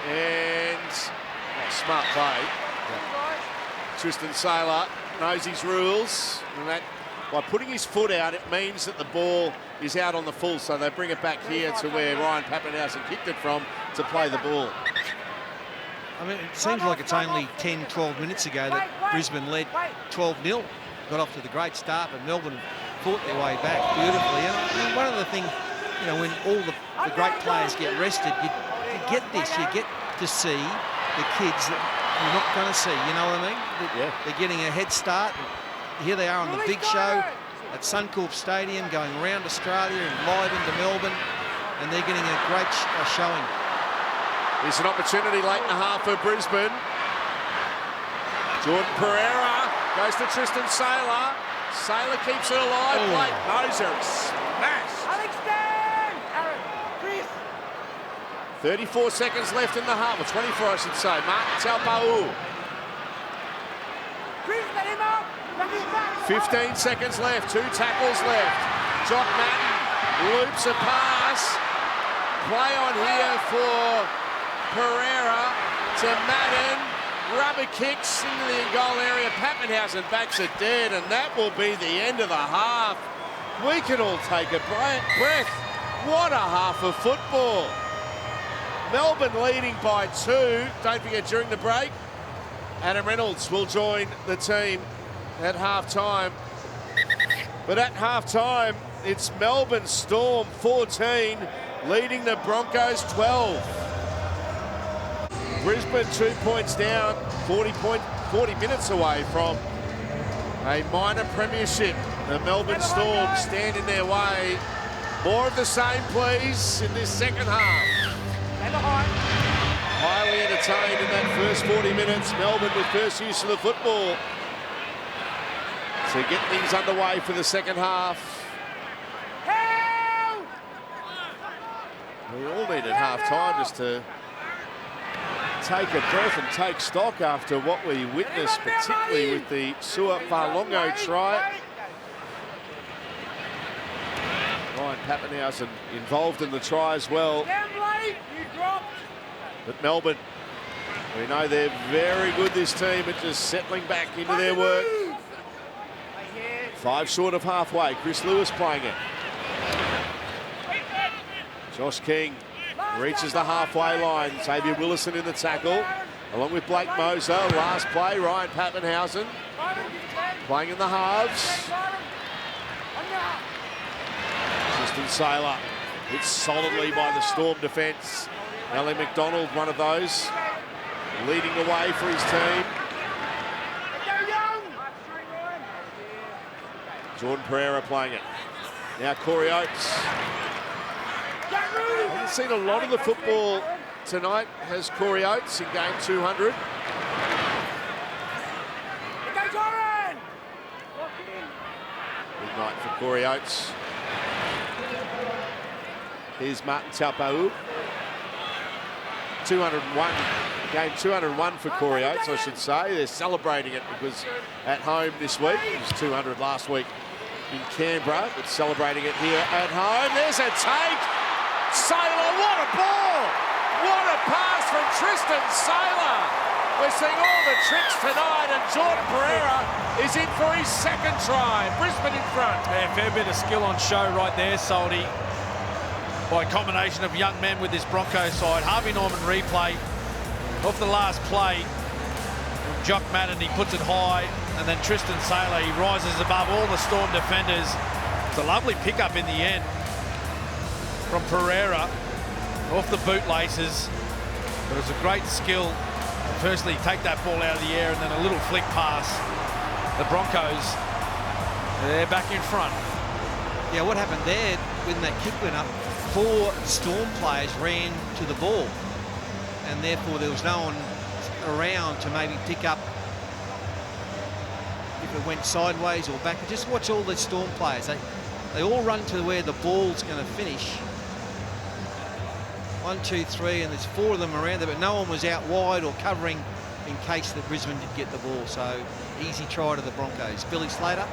And smart play. Tristan Saylor knows his rules. And that, by putting his foot out, it means that the ball is out on the full. So they bring it back here to where Ryan Pappenhausen kicked it from to play the ball. I mean, it seems like it's only 10, 12 minutes ago that Brisbane led 12-0. Got off to the great start, but Melbourne fought their way back beautifully. And one of the things, you know, when all the great players get rested, you get this. You get to see the kids that you're not going to see. You know what I mean? They're getting a head start. And here they are on the big show at Suncorp Stadium, going around Australia and live into Melbourne, and they're getting a great showing. There's an opportunity late in the half for Brisbane. Jordan Pereira goes to Tristan Saylor. Saylor keeps it alive. Blake Moser smash. Alex Dan! Aaron, Chris. 34 seconds left in the half, or 24 I should say. Martin Taupau. Chris, let him up. Let him back. 15 seconds left, 2 tackles left. Jock Madden loops a pass. Play on here for Pereira to Madden. Rubber kicks into the goal area. Pappenhausen backs it dead, and that will be the end of the half. We can all take a breath. What a half of football. Melbourne leading by 2. Don't forget, during the break, Adam Reynolds will join the team at half-time. But at half-time, it's Melbourne Storm 14, leading the Broncos 12. Brisbane 2 points down, 40 minutes away from a minor premiership. The Melbourne Storm stand in their way. More of the same, please, in this second half. Highly entertained in that first 40 minutes. Melbourne with first use of the football to get things underway for the second half. We all needed half-time just to take a breath and take stock after what we witnessed, particularly with the Sua Farlongo try. Ryan Pappenhausen involved in the try as well. But Melbourne, we know they're very good, this team, at just settling back into their work. 5 short of halfway. Chris Lewis playing it. Josh King reaches the halfway line. Xavier Willison in the tackle, along with Blake Moser. Last play, Ryan Pappenhausen playing in the halves. Tristan Saylor hits solidly by the Storm defence. Ellie McDonald, one of those, leading the way for his team. Jordan Pereira playing it. Now Corey Oates. I haven't seen a lot of the football tonight, has Corey Oates in game 200. Good night for Corey Oates. Here's Martin Taupau. 201, game 201 for Corey Oates, I should say. They're celebrating it because at home this week, it was 200 last week in Canberra, but celebrating it here at home. There's a take. Saylor, what a ball! What a pass from Tristan Saylor! We're seeing all the tricks tonight, and Jordan Pereira is in for his second try. Brisbane in front. Yeah, fair bit of skill on show right there, Soldy, by a combination of young men with this Broncos side. Harvey Norman replay off the last play from Jock Madden. He puts it high, and then Tristan Saylor, he rises above all the Storm defenders. It's a lovely pickup in the end from Pereira off the bootlaces. But it's a great skill to firstly take that ball out of the air and then a little flick pass. The Broncos, they're back in front. Yeah, what happened there when that kick went up, 4 Storm players ran to the ball, and therefore there was no one around to maybe pick up if it went sideways or back. Just watch all the Storm players. They all run to where the ball's going to finish. 1, 2, 3, and there's 4 of them around there, but no one was out wide or covering in case that Brisbane did get the ball. So easy try to the Broncos. Billy Slater.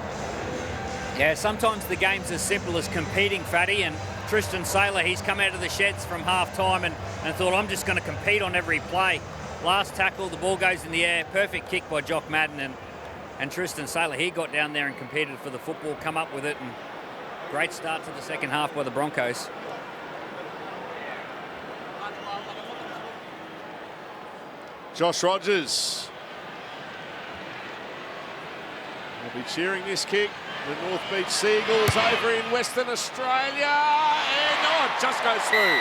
Yeah, sometimes the game's as simple as competing, Fatty, and Tristan Saylor, he's come out of the sheds from half-time and thought, I'm just going to compete on every play. Last tackle, the ball goes in the air, perfect kick by Jock Madden, and Tristan Saylor, he got down there and competed for the football, come up with it, and great start to the second half by the Broncos. Josh Rogers will be cheering this kick. The North Beach Seagulls over in Western Australia, and it just goes through.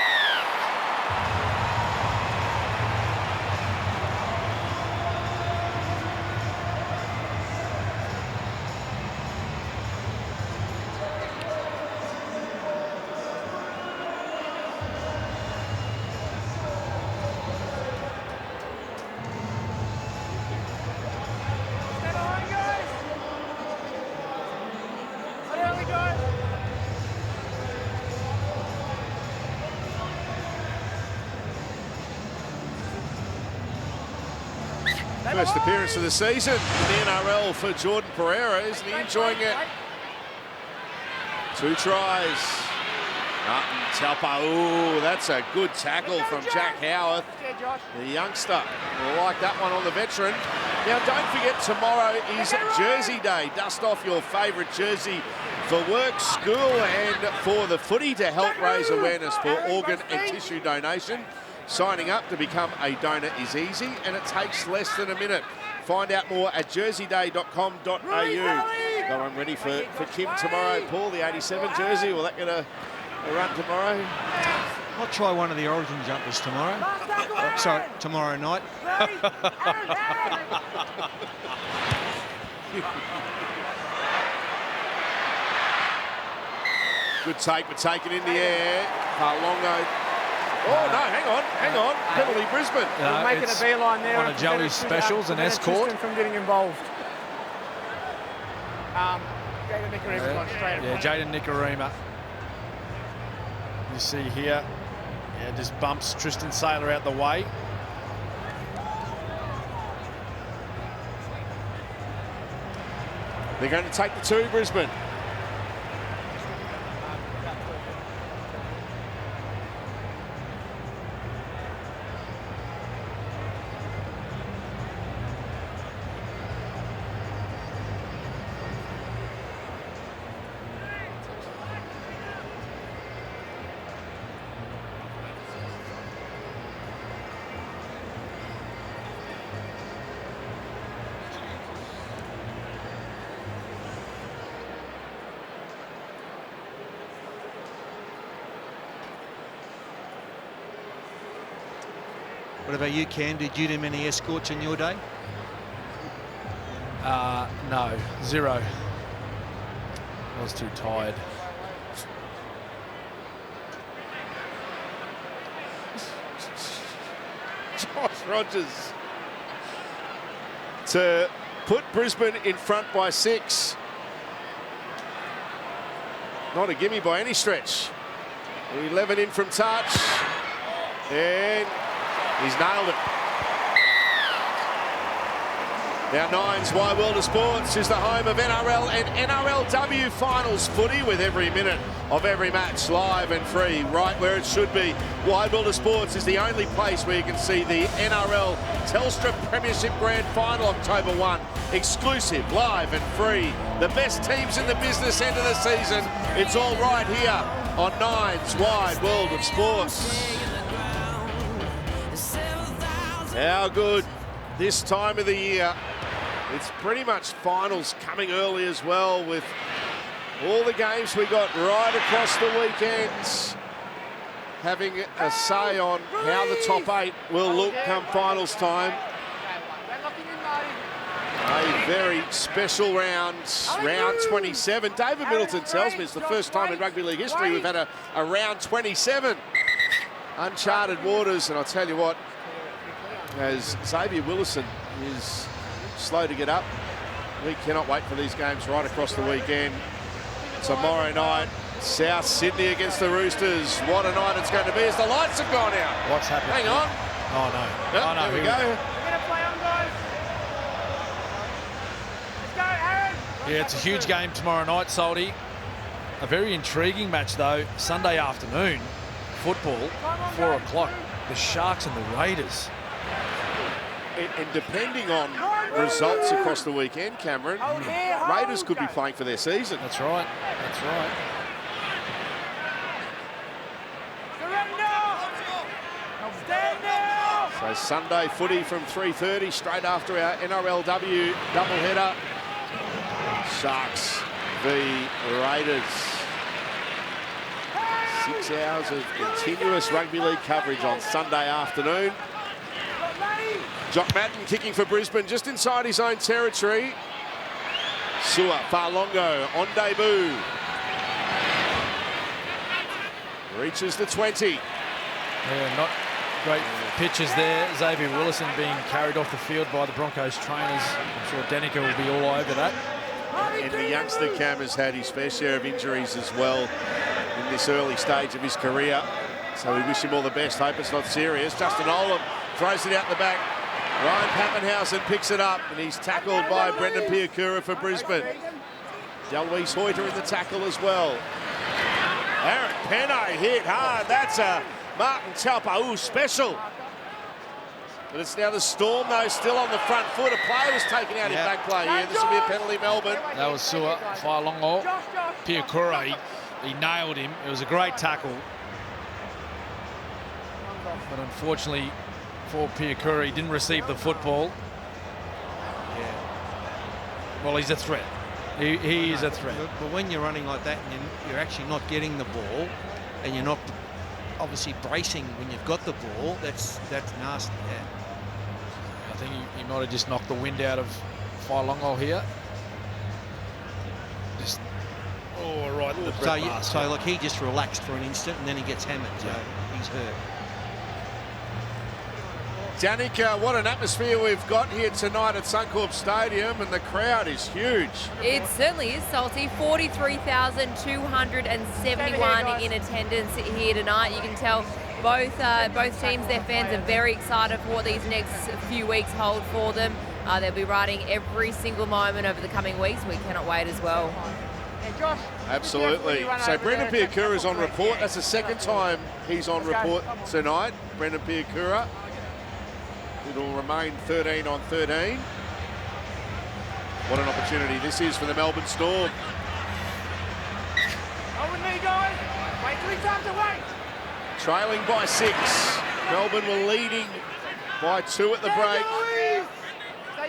First appearance of the season in the NRL for Jordan Pereira. Isn't he enjoying it? 2 tries. Martin Talpa. Ooh, that's a good tackle from Jack Howarth, the youngster. I like that one on the veteran. Now, don't forget, tomorrow is Jersey Day. Dust off your favourite jersey for work, school and for the footy to help raise awareness for organ and tissue donation. Signing up to become a donor is easy and it takes less than a minute. Find out more at jerseyday.com.au. Well, I'm ready for Kim tomorrow. Paul, the 87 jersey, will that get a run tomorrow? I'll try one of the Origin jumpers tomorrow. Sorry, tomorrow night. Good take, but taken in the air. Longo. Oh, no, hang on. Penalty Brisbane. We're making a beeline there. One of Joey's specials, an escort. From getting involved. Jaden Nickarima's gone straight Yeah, Jaden Nicarima. You see here, just bumps Tristan Saylor out the way. They're going to take the 2, Brisbane. What about you, Cam? Did you do many escorts in your day? No, 0. I was too tired. Josh Rogers to put Brisbane in front by 6. Not a gimme by any stretch. 11 in from touch. And he's nailed it. Now Nine's Wide World of Sports is the home of NRL and NRLW finals footy, with every minute of every match live and free, right where it should be. Wide World of Sports is the only place where you can see the NRL Telstra Premiership Grand Final October 1. Exclusive, live and free. The best teams in the business end of the season. It's all right here on Nine's Wide World of Sports. How good this time of the year. It's pretty much finals coming early as well, with all the games we got right across the weekends having a say on how the top 8 will look come finals time. A very special round 27. David Middleton tells me it's the first time in rugby league history we've had a round 27. Uncharted waters, and I'll tell you what, as Xavier Willison is slow to get up, we cannot wait for these games right across the weekend. Tomorrow night, South Sydney against the Roosters. What a night it's going to be as the lights have gone out. What's happening? Hang on. Oh, no. Yep, oh, no. There we go. We're going to play on, guys. Let's go, Aaron. Yeah, it's a huge game tomorrow night, Salty. A very intriguing match, though. Sunday afternoon, football, 4 o'clock. The Sharks and the Raiders. And depending on results across the weekend, Cameron, Raiders could be playing for their season. That's right. That's right. So Sunday footy from 3:30, straight after our NRLW doubleheader. Sharks v Raiders. 6 hours of continuous rugby league coverage on Sunday afternoon. Jock Madden kicking for Brisbane just inside his own territory. Sua Farlongo on debut. Reaches the 20. Yeah, not great pitches there. Xavier Willison being carried off the field by the Broncos trainers. I'm sure Danica will be all over that. And the youngster Cam has had his fair share of injuries as well in this early stage of his career. So we wish him all the best. Hope it's not serious. Justin Olam throws it out the back. Ryan Pappenhausen picks it up, and he's tackled by Brendan Piakura for Brisbane. Deloise Hoyter in the tackle as well. Aaron Peno hit hard. That's a Martin Taupau special. But it's now the Storm, though, still on the front foot. A player was taken out in back play here. This will be a penalty, Melbourne. That was Sua Whailongo. Piakura, he nailed him. It was a great tackle. But unfortunately for Piakura, he didn't receive the football. Well, he's a threat. He is a threat. But when you're running like that and you're actually not getting the ball, and you're not obviously bracing when you've got the ball, that's nasty. Yeah. I think he might have just knocked the wind out of Whailongo here. Just right in the breadbasket. So like he just relaxed for an instant and then he gets hammered. So he's hurt. Danica, what an atmosphere we've got here tonight at Suncorp Stadium, and the crowd is huge. It certainly is, Salty. 43,271 in attendance here tonight. You can tell both teams, their fans are very excited for what these next few weeks hold for them. They'll be riding every single moment over the coming weeks. We cannot wait as well. Absolutely. So Brendan Piakura is on report. That's the second time he's on report tonight. Brendan Piakura. It'll remain 13 on 13. What an opportunity this is for the Melbourne Storm. Over me, guys. Wait 3 times away. Trailing by 6. Melbourne were leading by 2 at the break.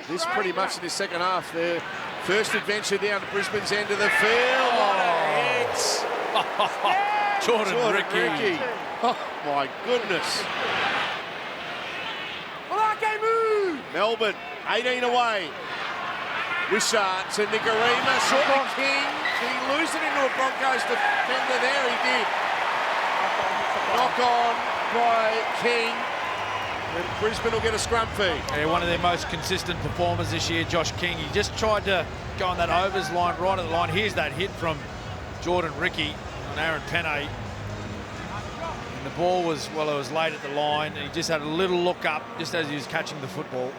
This pretty much in the second half. Their first adventure down to Brisbane's end of the field. What a hit! Jordan Ricky. Oh my goodness. Melbourne, 18 away. Wishart to Nicarima, short to King. Did he lose it into a Broncos defender there? He did. Knock on by King. And Brisbane will get a scrum feed. Yeah, one of their most consistent performers this year, Josh King. He just tried to go on that overs line, right at the line. Here's that hit from Jordan Ricky on Aaron Penne. And the ball was, it was late at the line, and he just had a little look up just as he was catching the football.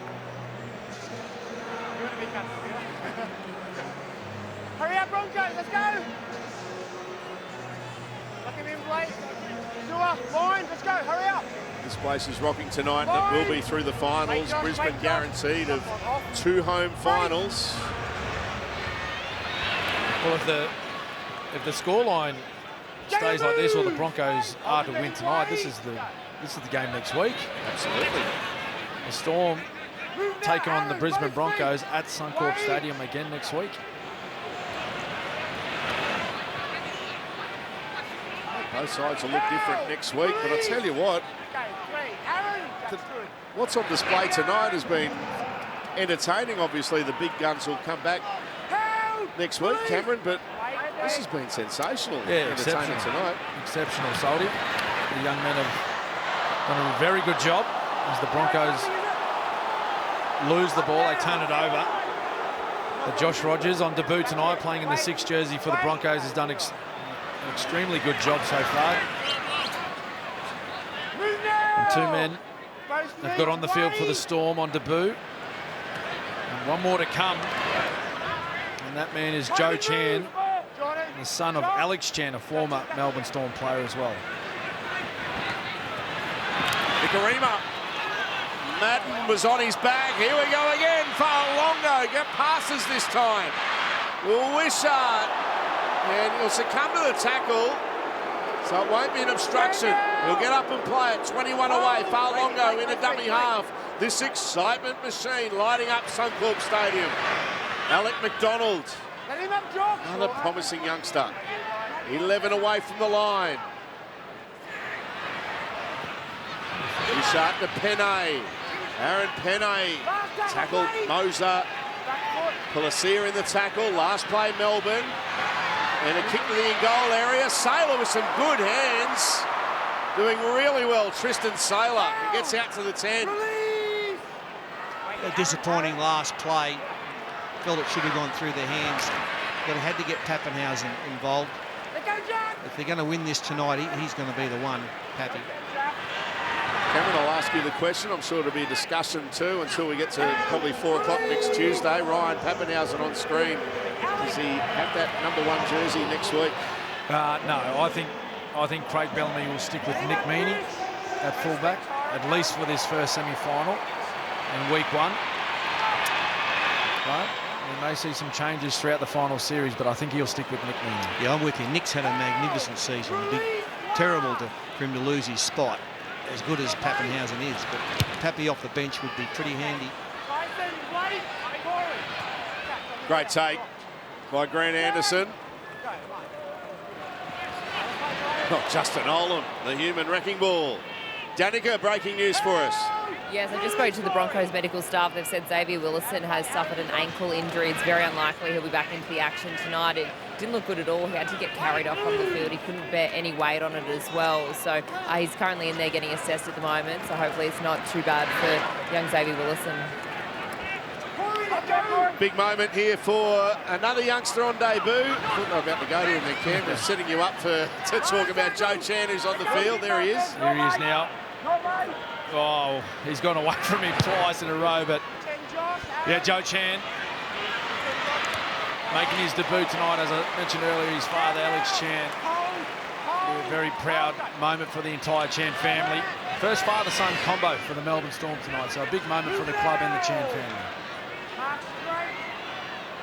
Hurry up, Broncos, let's go. Look at him, Blake. Sua, line, let's go, hurry up. This place is rocking tonight, and it will be through the finals. Brisbane guaranteed of 2 home finals. Well, if the scoreline stays like this, or the Broncos are to win tonight, this is the game next week. Absolutely. The Storm take on the Brisbane Broncos at Suncorp Stadium again next week. Both sides will look different next week, but I'll tell you what, what's on display tonight has been entertaining. Obviously, the big guns will come back next week, Cameron, but this has been sensational. Entertainment tonight. Exceptional, Salty. The young men have done a very good job as the Broncos lose the ball, they turn it over. But Josh Rogers on debut tonight, playing in the 6th jersey for the Broncos, has done an extremely good job so far. And 2 men have got on the field for the Storm on debut. And 1 more to come. And that man is Joe Chan, the son of Alex Chan, a former Melbourne Storm player as well. Nicarima. Madden was on his back. Here we go again. Whailongo get passes this time. Wishart. And he'll succumb to the tackle. So it won't be an obstruction. He'll get up and play it. 21 away. Whailongo in a dummy half. This excitement machine lighting up Suncorp Stadium. Alec McDonald. Another promising youngster. 11 away from the line. Wishart to Penne. Aaron Penne tackled Moser. Palacia in the tackle. Last play, Melbourne. And a kick to the in-goal area. Saylor with some good hands. Doing really well, Tristan Saylor. He gets out to the 10. A disappointing last play. Felt it should have gone through their hands. But it had to get Pappenhausen involved. If they're going to win this tonight, he's going to be the one, Pappy. Cameron, I'll ask you the question. I'm sure it'll be a discussion too until we get to probably 4 o'clock next Tuesday. Ryan Pappenhausen on screen. Does he have that #1 jersey next week? No, I think Craig Bellamy will stick with Nick Meaney at fullback, at least for this first semi-final in week 1. Right? We may see some changes throughout the final series, but I think he'll stick with Nick Meaney. Yeah, I'm with you. Nick's had a magnificent season. It'd be terrible for him to lose his spot, as good as Pappenhausen is. But Pappy off the bench would be pretty handy. Great take by Grant Anderson. Oh, Justin Olam, the human wrecking ball. Danica, breaking news for us. Yes, I just spoke to the Broncos medical staff. They've said Xavier Willison has suffered an ankle injury. It's very unlikely he'll be back into the action tonight. It didn't look good at all. He had to get carried off from the field. He couldn't bear any weight on it as well. So he's currently in there getting assessed at the moment. So hopefully it's not too bad for young Xavier Willison. Big moment here for another youngster on debut. I thought they were about to go to him then, Cam. They're setting you up to talk about Joe Chan, who's on the field. There he is. There he is now. Oh, he's gone away from him twice in a row, but yeah, Joe Chan making his debut tonight. As I mentioned earlier, his father, Alex Chan. A very proud moment for the entire Chan family. First father-son combo for the Melbourne Storm tonight, so a big moment for the club and the Chan family.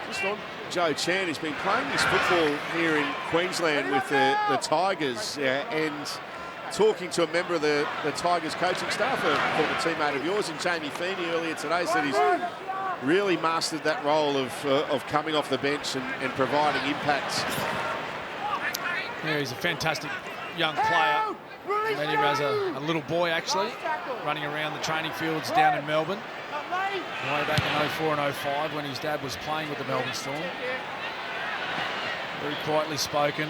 Just on Joe Chan, he's been playing his football here in Queensland with the Tigers, and talking to a member of the Tigers coaching staff, a former teammate of yours, and Jamie Feeney earlier today, said he's really mastered that role of coming off the bench and providing impact. Yeah, he's a fantastic young player. I met him as a little boy, actually, running around the training fields down in Melbourne. Way back in 04 and 05 when his dad was playing with the Melbourne Storm. Very quietly spoken,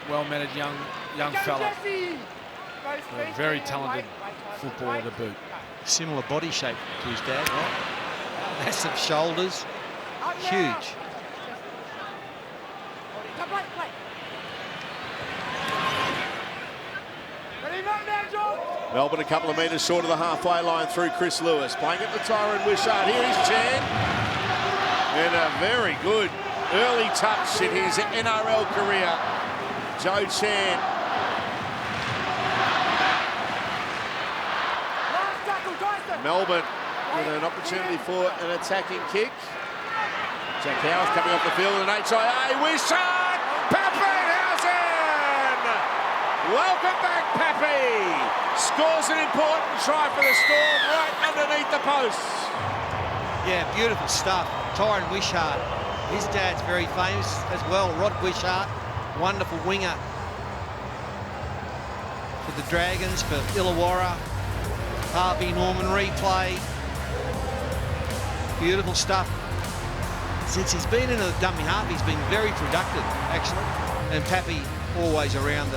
well-mannered young fella. A very talented footballer to boot. Similar body shape to his dad, right? Massive shoulders, huge. Melbourne a couple of metres short of the halfway line through Chris Lewis. Playing it to Tyron Wishart. Here is Chan. And a very good early touch in his NRL career. Joe Chan. Melbourne with an opportunity for an attacking kick. Jack Howarth coming off the field and HIA. Wishart! Pappenhausen! Welcome back, Pappy! Scores an important try for the Storm right underneath the posts. Yeah, beautiful stuff. Tyron Wishart, his dad's very famous as well. Rod Wishart, wonderful winger for the Dragons, for Illawarra. Harvey Norman replay. Beautiful stuff. Since he's been in a dummy half, he's been very productive, actually. And Pappy always around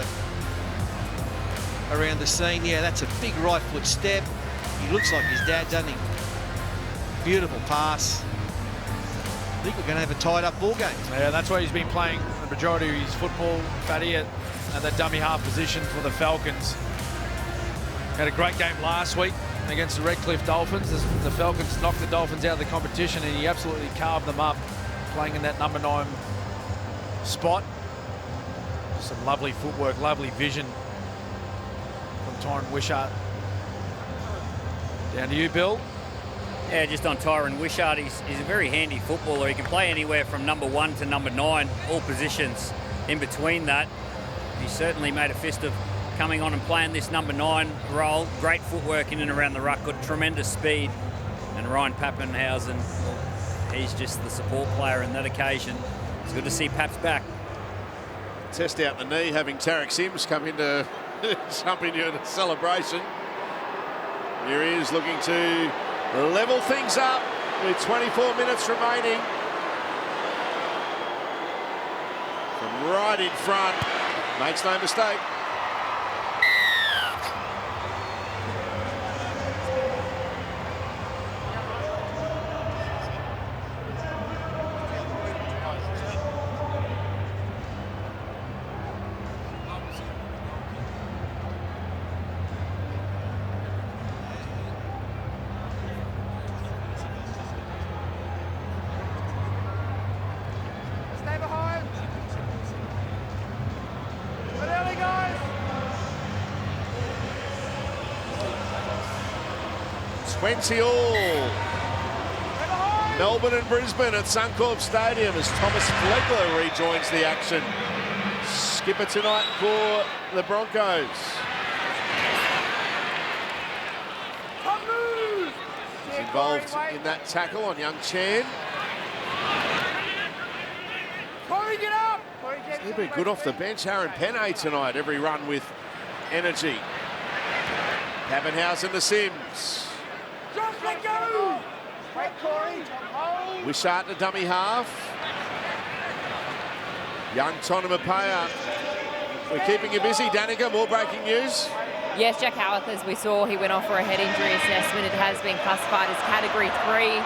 the scene. Yeah, that's a big right foot step. He looks like his dad, doesn't he? Beautiful pass. I think we're going to have a tied-up ball game. Yeah, that's why he's been playing the majority of his football, Fatty, at that dummy half position for the Falcons. Had a great game last week against the Redcliffe Dolphins. The Falcons knocked the Dolphins out of the competition, and he absolutely carved them up, playing in that number 9 spot. Some lovely footwork, lovely vision from Tyron Wishart. Down to you, Bill. Yeah, just on Tyron Wishart, he's a very handy footballer. He can play anywhere from number 1 to number 9, all positions in between that. He certainly made a fist of coming on and playing this number 9 role. Great footwork in and around the ruck, got tremendous speed. And Ryan Pappenhausen, well, he's just the support player on that occasion. It's good to see Paps back. Test out the knee, having Tarek Sims come in to jump into the celebration. Here he is looking to level things up with 24 minutes remaining. From right in front, makes no mistake. 20 all. Melbourne and Brisbane at Suncorp Stadium as Thomas Flegler rejoins the action. Skipper tonight for the Broncos. He's involved in that tackle on young Chan. He'll be good off the bench. Aaron Penne tonight. Every run with energy. Pappenhausen to Sims. Wishart to dummy half. Young Tonamapaya. We're keeping you busy, Danica. More breaking news. Yes, Jack Howarth, as we saw, he went off for a head injury assessment. It has been classified as Category 3.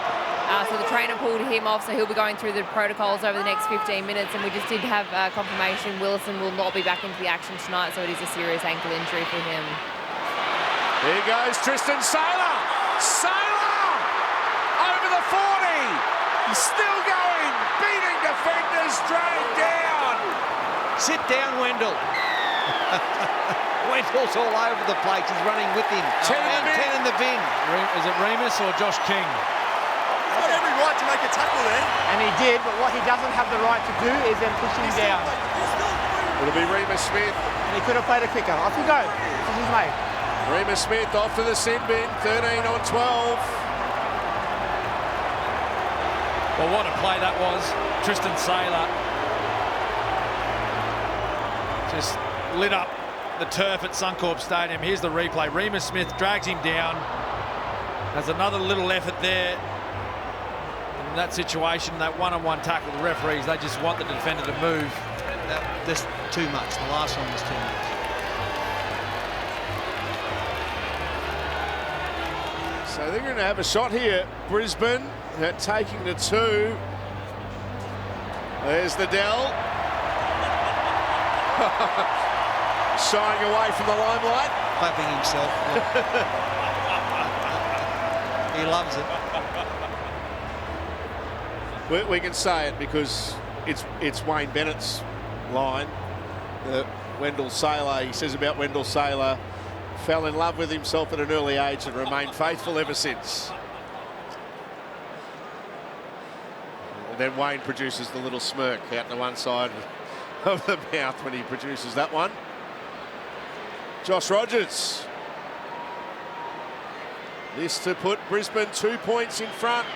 So the trainer pulled him off, so he'll be going through the protocols over the next 15 minutes. And we just did have confirmation Willison will not be back into the action tonight, so it is a serious ankle injury for him. Here goes Tristan Saylor. Saylor over the 40. He's still going. Beating defenders, dragged down. Sit down, Wendell. Wendell's all over the place. He's running with him. 10 in the bin. Is it Remus or Josh King? He's got every right to make a tackle there. And he did, but what he doesn't have the right to do is then push him down. It'll be Remus Smith. And he could have played a kicker. Off you go. This is his mate. Remus Smith off to the sin bin. 13 on 12. Well, what a play that was. Tristan Saylor just lit up the turf at Suncorp Stadium. Here's the replay. Remus Smith drags him down. There's another little effort there. In that situation, that one-on-one tackle, the referees, they just want the defender to move. That's too much. The last one was too much. So they're going to have a shot here. Brisbane taking the 2. There's the Dell. Shying away from the limelight. Clapping himself. He loves it. We can say it because it's Wayne Bennett's line. Wendell Saylor, he says about Wendell Saylor, fell in love with himself at an early age and remained faithful ever since. And then Wayne produces the little smirk out to one side of the mouth when he produces that one. Josh Rogers. This to put Brisbane 2 points in front.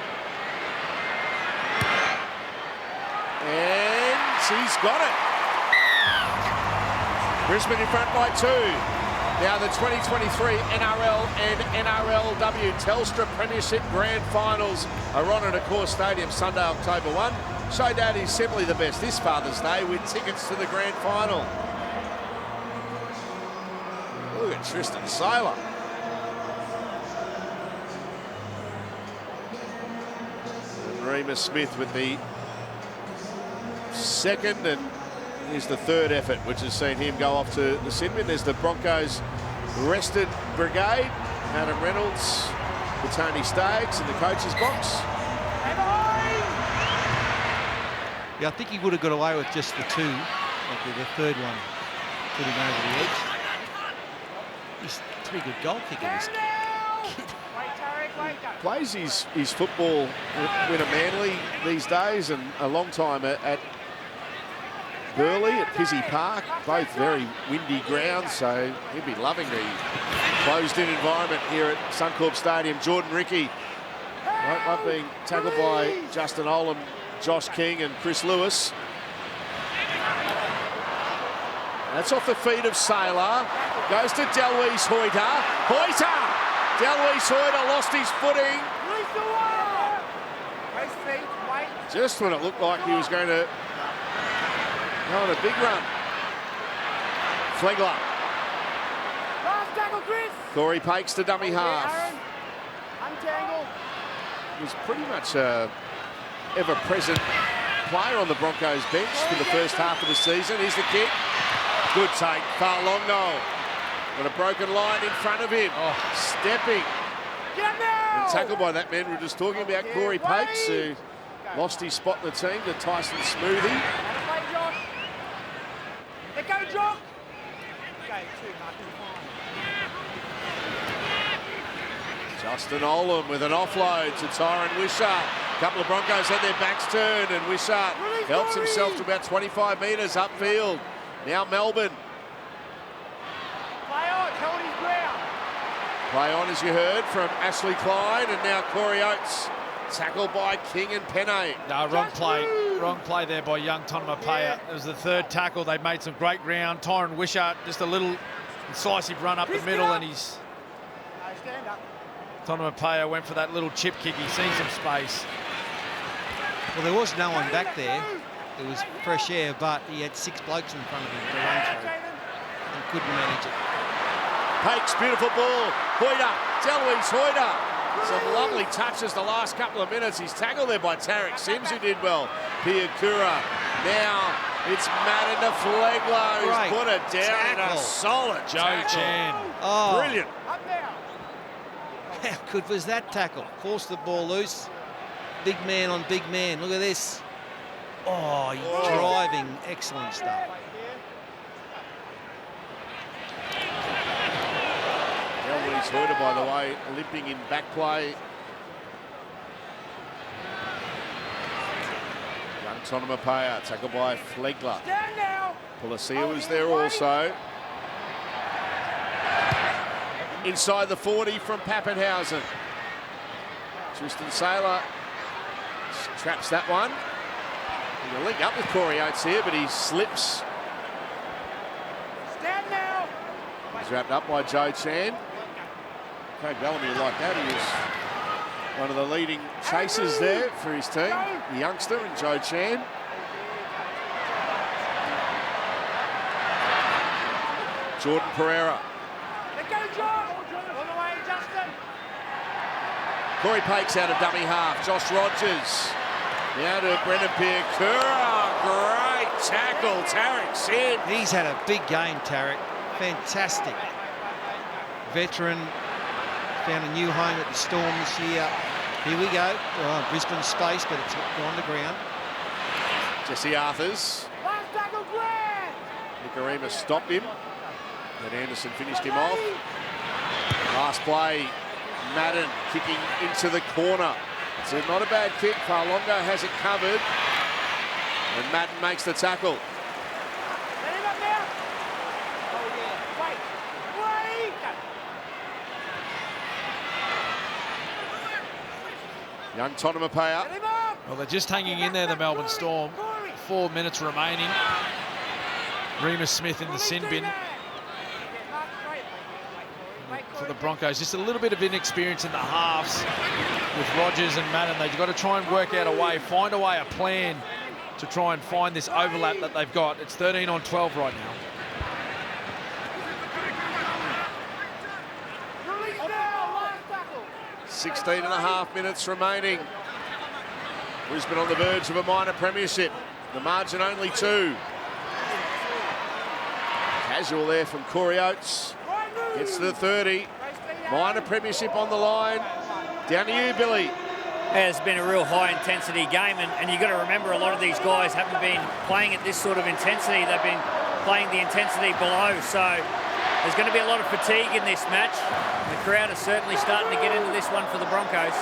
And he's got it. Brisbane in front by 2. Now the 2023 NRL and NRLW Telstra Premiership Grand Finals are on at Accor Stadium Sunday, October 1. Show Daddy simply the best this Father's Day with tickets to the Grand Final. Look at Tristan Saylor. And Remus Smith with the second, and here's the third effort, which has seen him go off to the sin bin. There's the Broncos rested brigade. Adam Reynolds, the Tony Staggs in the coach's box. Yeah, I think he would have got away with just the 2. The third one put him over the edge. He's a pretty good goal kicker, this kid. Plays his football with a Manly these days, and a long time at Burleigh at Pizzey Park, both very windy grounds, so he'd be loving the closed-in environment here at Suncorp Stadium. Jordan Ricky won't love being tackled by Justin Olam, Josh King and Chris Lewis. That's off the feet of Saylor. Goes to Delwees Hoyter. Delwees Hoyter lost his footing. Just when it looked like he was going to go on a big run. Flegler. Last tackle, Chris. Corey Pakes to dummy half. Untangle. He's pretty much a ever-present player on the Broncos bench for the first half of the season. Here's the kick. Good take, far long goal. Got a broken line in front of him. Stepping. And tackled by that man we were just talking about, Corey Pakes, who lost his spot in the team to Tyson Smoothie. Let go, Jock. Justin Olam with an offload to Tyron Wishart. A couple of Broncos had their backs turned, and Wishart helps himself to about 25 metres upfield. Now Melbourne. Play on, held his ground. Play on, as you heard, from Ashley Clyde, and now Corey Oates. Tackled by King and Penne. No, wrong play. Wrong play there by young Tonamapea. It was the third tackle. They made some great ground. Tyron Wishart, just a little incisive run up the middle, and he's... Stand up. Tonamapea went for that little chip kick. He's seen some space. Well, there was no one back there. It was fresh air, but he had 6 blokes in front of him to run through and couldn't manage it. Pakes, beautiful ball. Hoyter, Deloise Hoyter. Some lovely touches the last couple of minutes. He's tackled there by Tarek Sims, who did well. Piakura. Now it's Madden to Flegler, who's put it down in a solid Joe Chan. Oh, brilliant. Up now. how good was that tackle? Forced the ball loose. Big man on big man. Look at this. Oh, he's driving. Excellent stuff. Deloise Hoyter, by the way, limping in back play. Young Tonamapea, tackled by Flegler. Stand now. Policia was there also. Inside the 40 from Pappenhausen. Tristan Saylor traps that one. He'll link up with Corey Oates here, but he slips. Stand now. He's wrapped up by Joe Chan. Craig Bellamy like that. He was one of the leading chasers there for his team. The youngster and Joe Chan. Jordan Pereira. Let go, John. All the way, Justin. Corey Pakes out of dummy half. Josh Rogers. Now to Brendan Piakura. Great tackle, Tarek Sid. He's had a big game, Tarek. Fantastic. Veteran. Found a new home at the Storm this year. Here we go. Oh, Brisbane space, but it's gone to ground. Jesse Arthurs. Last tackle, Grant. Nicarima stopped him. And Anderson finished him off. Last play, Madden kicking into the corner. It's not a bad kick. Farlongo has it covered. And Madden makes the tackle. Let him up now. Oh, yeah. Wait. Young Tonamapea. Let him up. Well, they're just hanging in there, the Melbourne Storm. 4 minutes remaining. Remus Smith in the sin bin for the Broncos. Just a little bit of inexperience in the halves with Rogers and Madden. They've got to try and work out a way, find a way, a plan to try and find this overlap that they've got. It's 13 on 12 right now. Release now. Last tackle. 16 and a half minutes remaining. Brisbane on the verge of a minor premiership. The margin only 2. Casual there from Corey Oates. Gets to the 30. Minor premiership on the line. Down to you, Billy. It's been a real high-intensity game, and you've got to remember a lot of these guys haven't been playing at this sort of intensity. They've been playing the intensity below, so there's going to be a lot of fatigue in this match. The crowd is certainly starting to get into this one for the Broncos.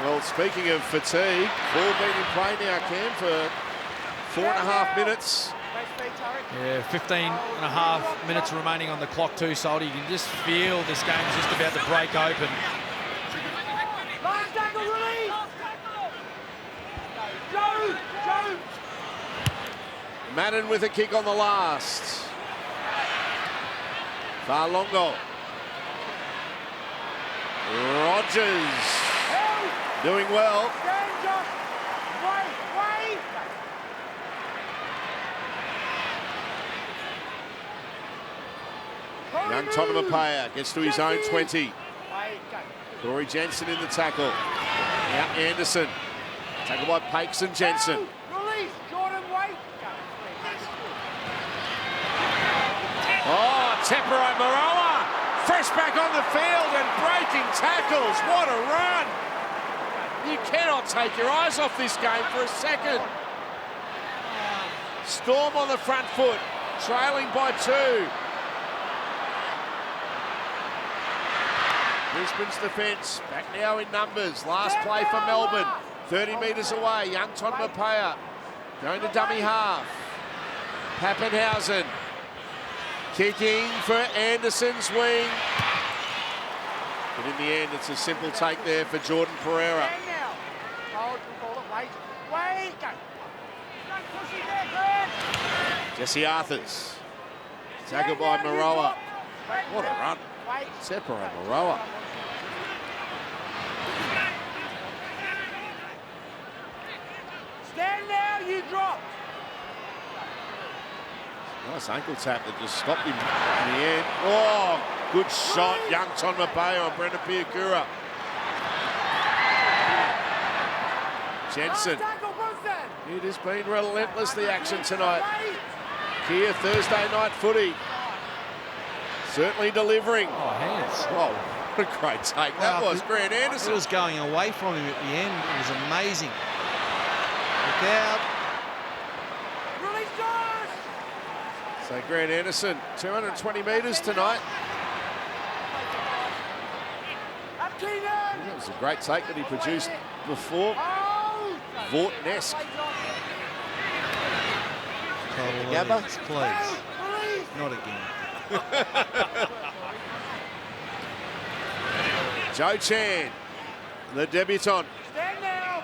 Well, speaking of fatigue, ball been in play now, Cam, for 4.5 minutes. Yeah, 15 and a half minutes remaining on the clock too, Salty. You can just feel this game's just about to break open. Last tackle, release. Joe. Madden with a kick on the last. Farlongo. Rogers doing well. Stand, Josh. Wait. Young Tonamapea gets to his own 20. Corey Jensen in the tackle. Now Anderson. Tackled by Pakes and Jensen. Release. Jordan, wait. Oh, Tepero Maroa. Fresh back on the field and breaking tackles. What a run. You cannot take your eyes off this game for a second. Storm on the front foot, trailing by 2. Brisbane's defence back now in numbers. Last play for Melbourne. 30 metres away. Young Tonmapaya going to dummy half. Pappenhausen kicking for Anderson's wing. But in the end, it's a simple take there for Jordan Pereira. Jesse Arthurs. Tackled by Maroa. What a run. Separo Maroa. Stand now, you drop. Nice ankle tap that just stopped him in the end. Oh, good shot. Young Tonmapaya on Brendan Piakura. Jensen. It has been relentless, the action tonight. Kia Thursday night footy. Certainly delivering. Oh, hands. Oh, what a great take that was. Grant Anderson. It was going away from him at the end. It was amazing. Look out. So Grant Anderson, 220 metres tonight. That was a great take that he produced before. Vortnesque. Gabba, please. Not again. Joe Chan, the debutant. Stand now.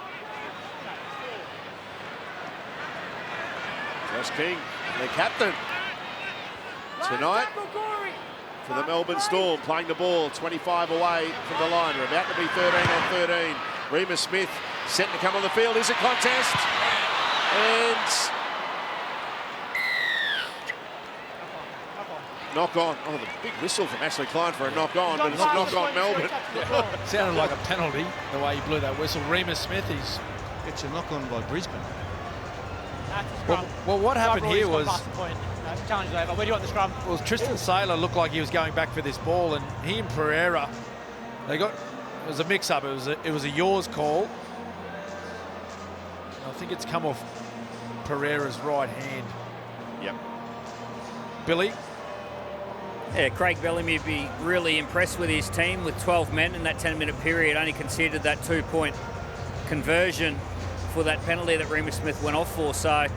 Josh King, the captain. Tonight for the Melbourne Storm, playing the ball 25 away from the line. We're about to be 13 on 13. Remus Smith set to come on the field. Is a contest. And knock on. Oh, the big whistle from Ashley Klein for a knock on, but it's a knock on Melbourne. Sounded like a penalty, the way he blew that whistle. Remus Smith, It's a knock on by Brisbane. Well, what happened here was... Challenge is over. Where do you want the scrum? Well, Tristan Saylor looked like he was going back for this ball, and he and Pereira, it was a mix-up. It was a yours call. I think it's come off Pereira's right hand. Yep. Billy? Yeah, Craig Bellamy would be really impressed with his team with 12 men in that 10-minute period. Only conceded that 2-point conversion for that penalty that Remus Smith went off for. So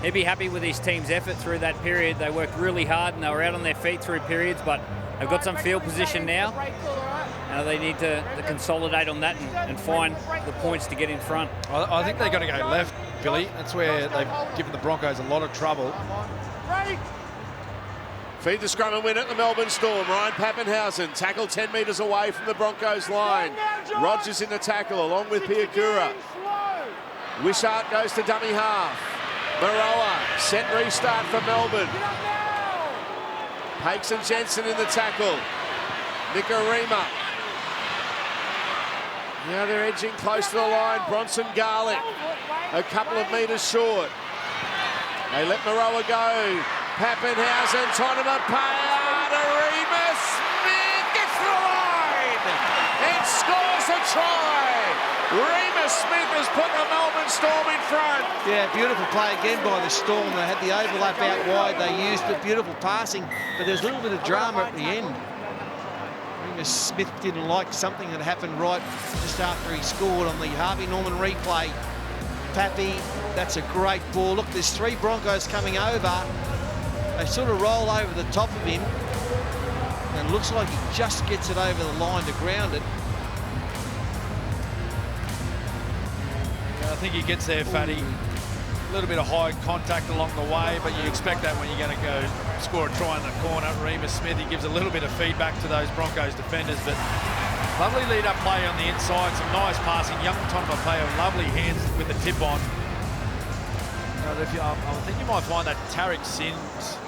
he'd be happy with his team's effort through that period. They worked really hard and they were out on their feet through periods, but they've got some field position now. They need to consolidate on that and find the points to get in front. I think they're going to go left, Billy. That's where they've given the Broncos a lot of trouble. Feed the scrum and win at the Melbourne Storm. Ryan Pappenhausen tackled 10 metres away from the Broncos line. Rogers in the tackle along with Piakura. Wishart goes to dummy half. Maroa, set restart for Melbourne. Pakes and Jensen in the tackle. Nikarima. Now they're edging close to the line. Bronson Garlick a couple of metres short. They let Maroa go. Pappenhausen, Tonmapaya to Remus Smith, gets to the line and scores a try. Remus Smith has put the Melbourne Storm in front. Yeah, beautiful play again by the Storm. They had the overlap out wide. They used it, beautiful passing, but there's a little bit of drama at the end. Remus Smith didn't like something that happened right just after he scored on the Harvey Norman replay. Pappy, that's a great ball. Look, there's three Broncos coming over. They sort of roll over the top of him, and it looks like he just gets it over the line to ground it. I think he gets there, Fatty. A little bit of high contact along the way, but you expect that when you're going to go score a try in the corner. Remus Smith, he gives a little bit of feedback to those Broncos defenders, but lovely lead-up play on the inside, some nice passing. Young Tonmapaya, lovely hands with the tip on. I think you might find that Tarek Sims,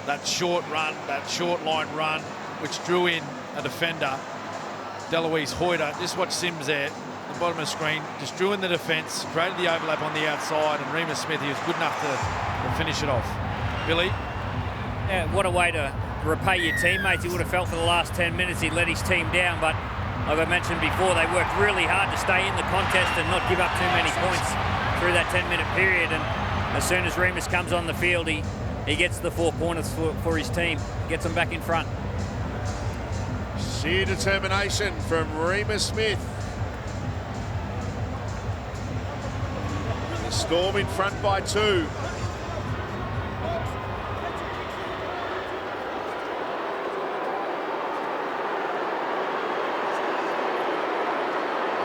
that short run, that short line run, which drew in a defender, Deloise Hoyter. Just watch Sims there, at the bottom of the screen, just drew in the defence, created the overlap on the outside, and Remus Smith, he was good enough to finish it off. Billy? Yeah, what a way to repay your teammates. He would have felt for the last 10 minutes he let his team down, but like I mentioned before, they worked really hard to stay in the contest and not give up too many points through that 10-minute period. And as soon as Remus comes on the field, he gets the 4 pointers for his team, gets them back in front. Sheer determination from Reema Smith. The Storm in front by 2.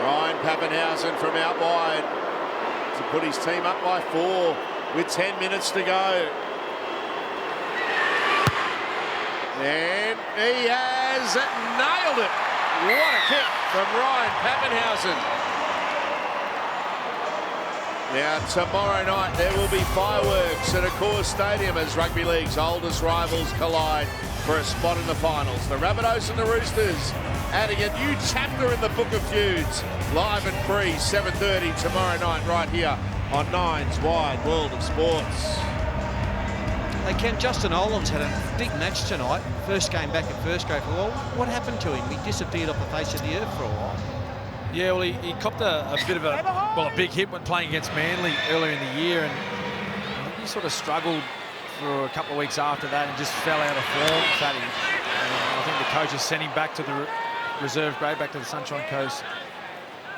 Ryan Pappenhausen from out wide to put his team up by 4 with 10 minutes to go. And he has nailed it. What a kick from Ryan Pappenhausen. Now, tomorrow night, there will be fireworks at Accor Stadium as Rugby League's oldest rivals collide for a spot in the finals. The Rabbitohs and the Roosters adding a new chapter in the Book of Feuds. Live and free, 7:30 tomorrow night, right here on Nine's Wide World of Sports. Hey, Ken, Justin Olam's had a big match tonight. First game back at first grade. Well, what happened to him? He disappeared off the face of the earth for a while. Yeah, well, he copped a bit of a big hit when playing against Manly earlier in the year, and I think he sort of struggled for a couple of weeks after that and just fell out of form, Fatty. I think the coaches sent him back to the reserve grade, back to the Sunshine Coast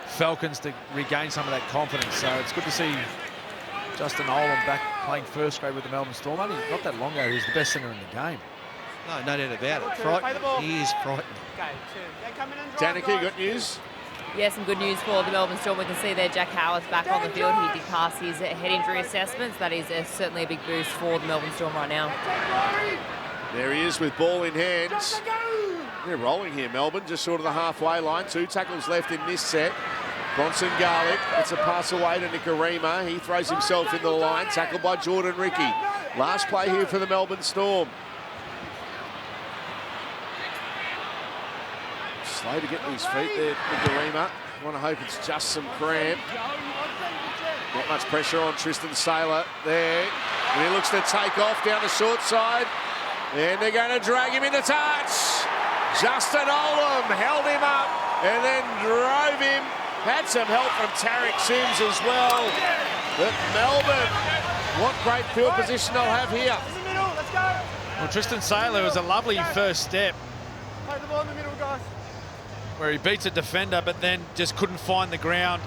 Falcons to regain some of that confidence. So it's good to see Justin Olam back playing first grade with the Melbourne Storm. Only not that long ago, he was the best centre in the game. No doubt about it. Frightened. He is frightened. Danica, good news? Yeah, some good news for the Melbourne Storm. We can see there Jack Howard's back on the field. He did pass his head injury assessments. That is certainly a big boost for the Melbourne Storm right now. There he is with ball in hands. They're rolling here, Melbourne, just short of the halfway line. 2 tackles left in this set. Bronson Garlick, it's a pass away to Nikorima. He throws himself into the line, tackled by Jordan Ricky. Last play here for the Melbourne Storm. Slow to get to his feet there, Nikorima. I want to hope it's just some cramp. Not much pressure on Tristan Saylor there. And he looks to take off down the short side. And they're going to drag him into touch. Justin Olam held him up and then drove him. Had some help from Tarek Sims as well. But Melbourne, what great field position they'll have here. Well, Tristan Saylor was a lovely first step. Play the ball in the middle, guys. Where he beats a defender but then just couldn't find the ground.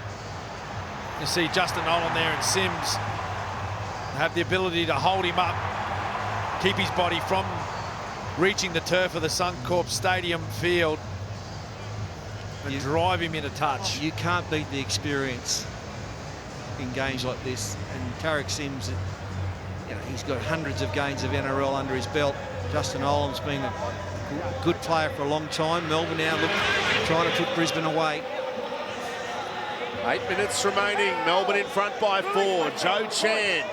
You see Justin Olam there and Sims have the ability to hold him up, keep his body from reaching the turf of the Suncorp Stadium field and drive him into touch. You can't beat the experience in games like this. And Tarek Sims, you know, he's got hundreds of games of NRL under his belt. Justin Olam's been a good player for a long time. Melbourne now trying to put Brisbane away. 8 minutes remaining. Melbourne in front by 4. Joe Chan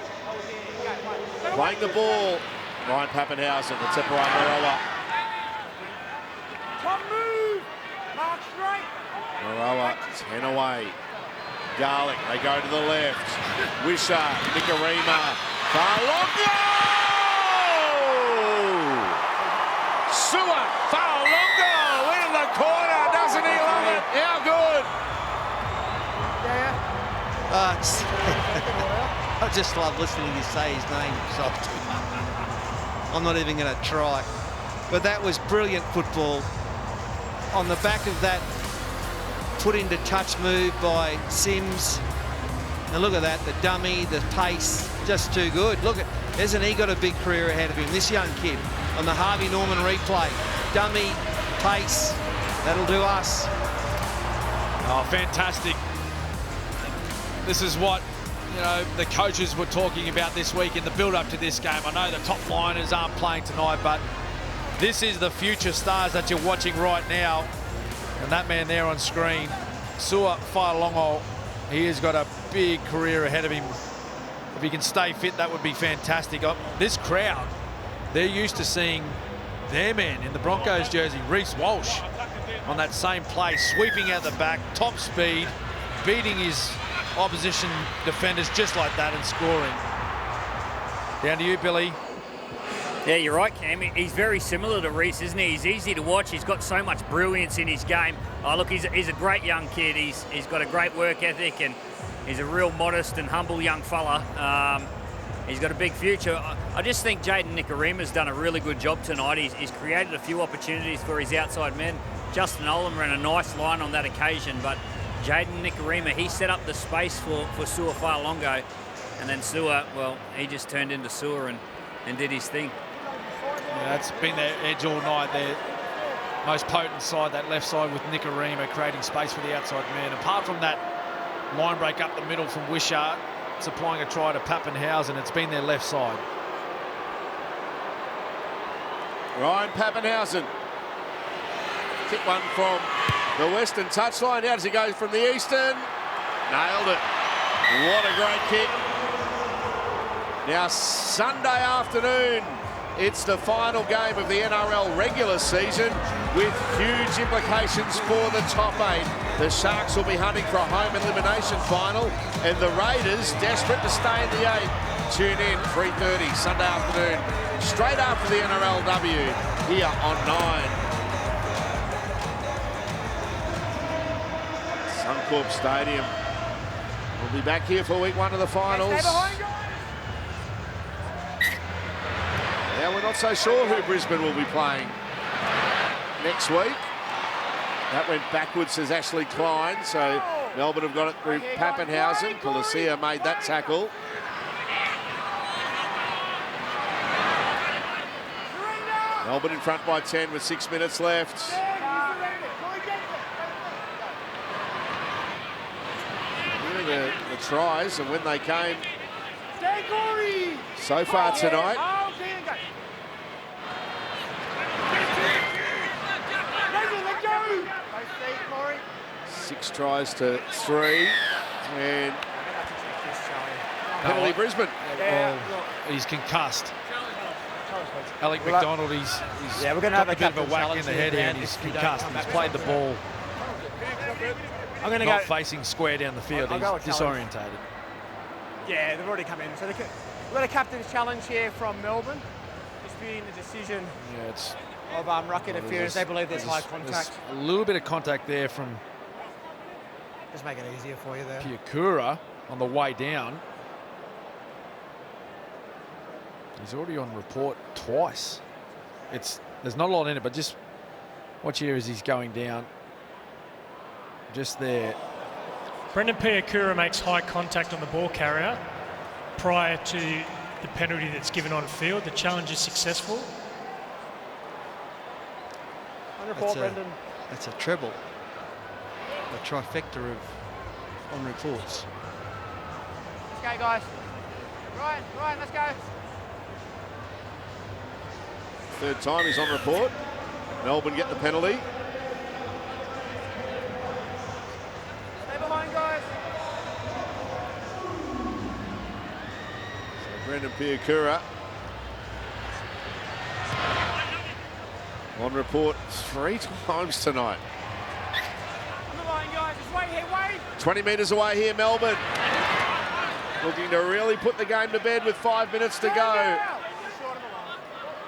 playing the ball. Ryan Pappenhausen, the Teparai Moroa. Moroa, 10 away. Garlick, they go to the left. Wisher, Nikorima, Fa'alongo! Sua, Fa'alongo in the corner, doesn't he love it? How good? I just love listening to you say his name soft. I'm not even going to try. But that was brilliant football. On the back of that put into touch move by Sims. And look at that, the dummy, the pace, just too good. Look, hasn't he got a big career ahead of him, this young kid, on the Harvey Norman replay. Dummy, pace, that'll do us. Oh, fantastic. This is what, you know, the coaches were talking about this week in the build-up to this game. I know the top liners aren't playing tonight, but this is the future stars that you're watching right now. And that man there on screen, Sua Fa'alongo, he has got a big career ahead of him. If he can stay fit, that would be fantastic. This crowd, they're used to seeing their man in the Broncos jersey, Reece Walsh, on that same play, sweeping out the back, top speed, beating his opposition defenders just like that and scoring. Down to you, Billy. Yeah, you're right, Cam. He's very similar to Reece, isn't he? He's easy to watch. He's got so much brilliance in his game. Oh, look, he's a great young kid. He's got a great work ethic and he's a real modest and humble young fella. He's got a big future. I just think Jaden Nikorima's done a really good job tonight. He's created a few opportunities for his outside men. Justin Olam ran a nice line on that occasion, but Jaden Nikorima, he set up the space for Sua Fa'alongo, and then Sua, well, he just turned into Sua and did his thing. Yeah, that's been their edge all night. Their most potent side, that left side with Nikorima creating space for the outside man. Apart from that line break up the middle from Wishart, supplying a try to Pappenhausen, it's been their left side. Ryan Pappenhausen. Kick one from the western touchline. How does he go from the eastern? Nailed it. What a great kick. Now, Sunday afternoon, it's the final game of the NRL regular season with huge implications for the top 8. The Sharks will be hunting for a home elimination final, and the Raiders desperate to stay in the 8. Tune in, 3:30 Sunday afternoon, straight after the NRLW here on 9. Suncorp Stadium. We'll be back here for week 1 of the finals. Now we're not so sure who Brisbane will be playing next week. That went backwards as Ashley Klein, so Melbourne have got it through Pappenhausen. Colacia made that tackle. Melbourne in front by 10 with 6 minutes left. The tries and when they came so far tonight. 6 tries to 3, and penalty Brisbane. He's concussed. Alec McDonald, he's we're going to have a bit of a whack in the head here, and he's concussed. He's played the ball. I'm going to not go facing square down the field. He's disorientated. Yeah, they've already come in. So we've got a captain's challenge here from Melbourne, disputing the decision of ruck interference. They believe there's high contact. There's a little bit of contact there from just make it easier for you there. Piakura on the way down. He's already on report twice. There's not a lot in it, but just watch here as he's going down. Just there. Brendan Piakura makes high contact on the ball carrier prior to the penalty that's given on field. The challenge is successful. On report, Brendan. That's a treble. A trifecta of on reports. Let's go, guys. Ryan, let's go. Third time he's on report. Melbourne get the penalty. Stay behind, guys. So Brendan Piakura on report 3 times tonight. On the line, guys. Just wait here, wait. 20 metres away here, Melbourne. Looking to really put the game to bed with 5 minutes to go.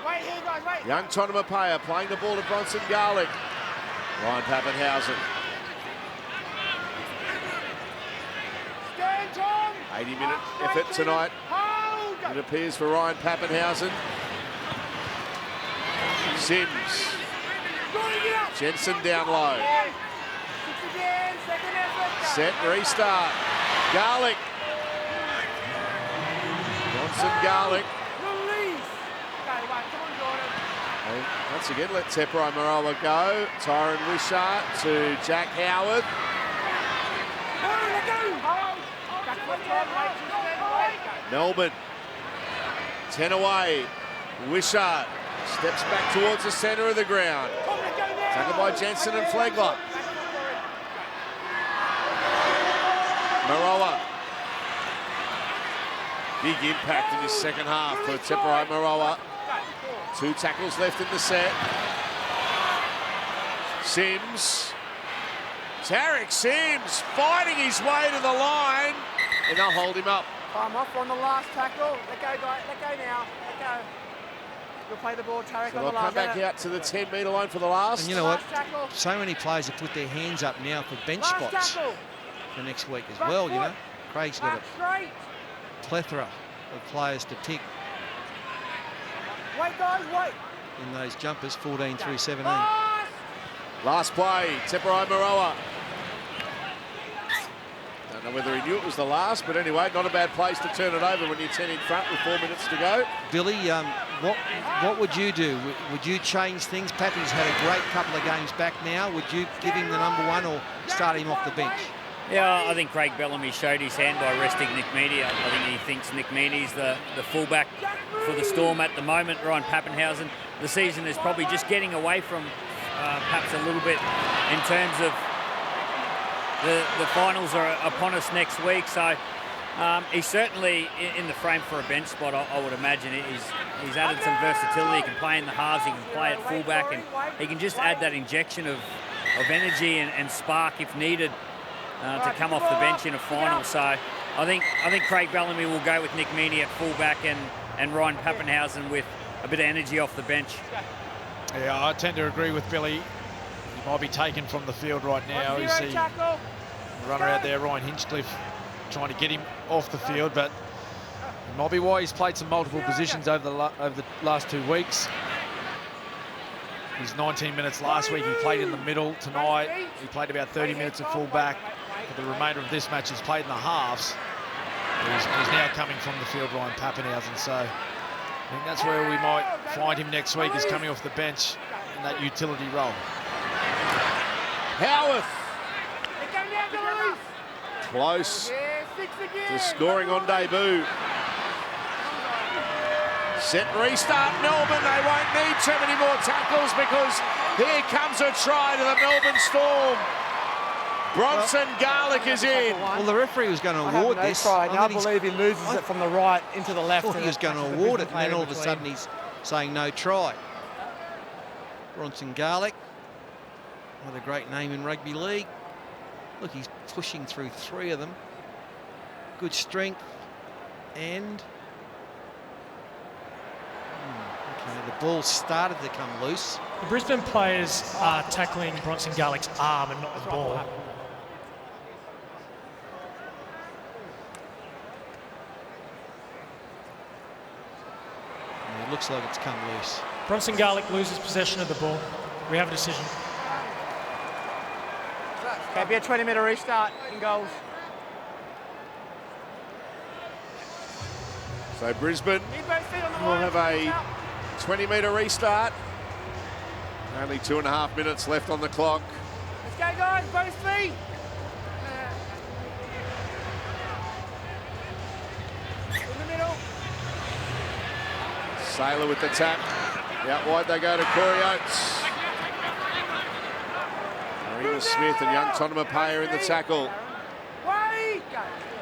Wait here, guys, wait. Young Tonamapaya playing the ball to Bronson Garlick. Ryan Pappenhausen. Stand, Tom. 80-minute effort tonight. It appears for Ryan Pappenhausen. Sims. Jensen down low. Set, restart. Garlick. Bronson Garlick. And once again, let Teparai Marawa go. Tyron Wishart to Jack Howard. Melbourne, 10 away. Wishart steps back towards the centre of the ground. Tackled by Jensen and Flegler. Marawa. Big impact in his second half for Teparai Marawa. 2 tackles left in the set. Sims. Tarek Sims fighting his way to the line, and they'll hold him up. Time off on the last tackle. Let go, guys. Let go now. Let go. You'll play the ball, Tarek, So on they'll the last. come back out to the 10-metre line for the last. And you know what? So many players have put their hands up now for bench spots for next week as well, you know. Craig's got a plethora of players to pick. Wait, guys, wait. In those jumpers, 14 through 17. Last play, Teperai Maroa. Don't know whether he knew it was the last, but anyway, not a bad place to turn it over when you're 10 in front with 4 minutes to go. Billy, what would you do? Would you change things? Pappy's had a great couple of games back now. Would you give him the number one or start him off the bench? Yeah, I think Craig Bellamy showed his hand by resting Nick Meaney. I think he thinks Nick Meaney's the fullback for the Storm at the moment. Ryan Pappenhausen, the season is probably just getting away from perhaps a little bit in terms of the finals are upon us next week. So he's certainly in the frame for a bench spot, I would imagine. He's added some versatility. He can play in the halves, he can play at fullback, and he can just add that injection of energy and spark if needed. To come off the bench in a final. So I think Craig Bellamy will go with Nick Meaney at fullback and Ryan Pappenhausen with a bit of energy off the bench. Yeah, I tend to agree with Billy. He might be taken from the field right now. You see the runner out there, Ryan Hinchcliffe, trying to get him off the field, but it might be why he's played some multiple positions over the last 2 weeks. His 19 minutes last week, he played in the middle. Tonight, he played about 30 minutes at fullback. For the remainder of this match, he's played in the halves. He's now coming from the field, Ryan Pappenhausen. So I think that's where we might find him next week, is coming off the bench in that utility role. Howarth. Close to scoring on debut. Set restart Melbourne. They won't need too many more tackles because here comes a try to the Melbourne Storm. Bronson Garlick is in. Well, the referee was going to award this. I believe he loses it from the right into the left. I thought he was going to award it, and then all of a sudden he's saying no try. Bronson Garlick, what a great name in rugby league. Look, he's pushing through 3 of them. Good strength and... Okay, the ball started to come loose. The Brisbane players are tackling Bronson Garlick's arm and not the ball. And it looks like it's come loose. Bronson Garlick loses possession of the ball. We have a decision. Okay, be a 20-metre restart in goals. So Brisbane will have a 20-metre restart. Only 2.5 minutes left on the clock. Let's go, guys, both feet. In the middle. Sailor with the tap. Out wide they go to Corey Oates. Marina Smith and young Tonema Paya in the tackle.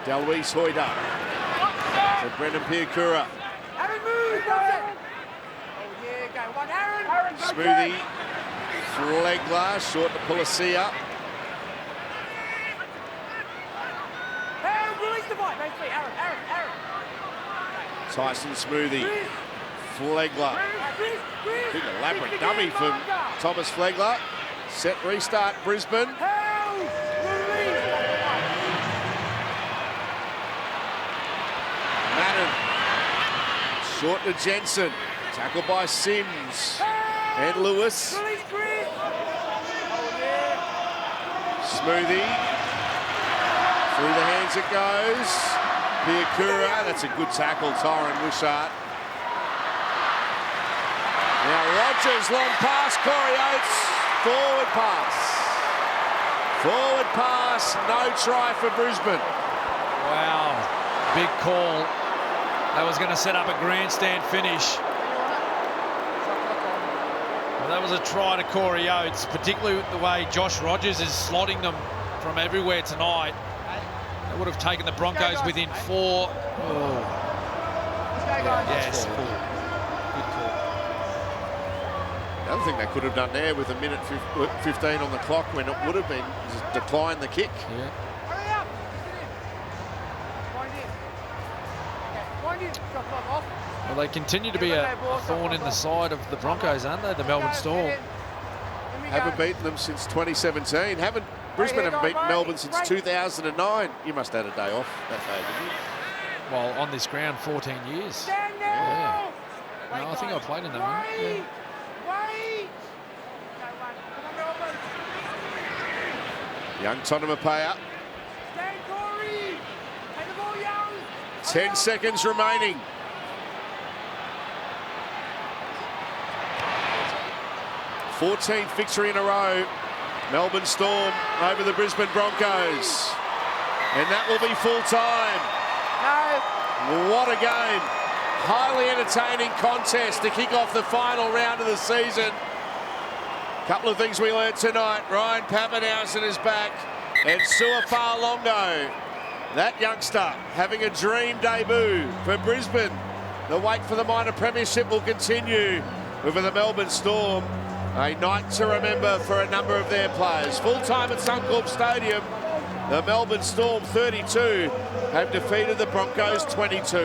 Delweese Hoida. So Brendan Piakura. Smoothie. Flegler, short to Pulasia. Tyson Smoothie. Flegler. Big elaborate dummy from Thomas Flegler. Set restart Brisbane. Madden. Short to Jensen. Tackled by Sims. And Lewis. Smoothie. Through the hands it goes. Piakura. That's a good tackle, Tyron Wishart. Now Rogers, long pass, Corey Oates. Forward pass. Forward pass, no try for Brisbane. Wow, big call. That was going to set up a grandstand finish. Well, that was a try to Corey Oates, particularly the way Josh Rogers is slotting them from everywhere tonight. That would have taken the Broncos within 4. Oh. Yes. Good call. The other thing they could have done there with a minute 15 on the clock when it would have been is decline the kick. Yeah. Well, they continue to be a thorn in the side of the Broncos, aren't they, the Melbourne Storm? Haven't beaten them since 2017. Brisbane haven't beaten Melbourne since 2009. You must have had a day off that day, didn't you? Well, on this ground, 14 years. Yeah. No, I think I played in that one. Yeah. Young Tonomapea. 10 seconds remaining. '14th victory in a row. Melbourne Storm over the Brisbane Broncos. And that will be full time. What a game. Highly entertaining contest to kick off the final round of the season. Couple of things we learned tonight. Ryan Papenhuyzen is back. And Suafar Longo, that youngster, having a dream debut for Brisbane. The wait for the minor premiership will continue over the Melbourne Storm. A night to remember for a number of their players. Full time at Suncorp Stadium. The Melbourne Storm 32 have defeated the Broncos 22.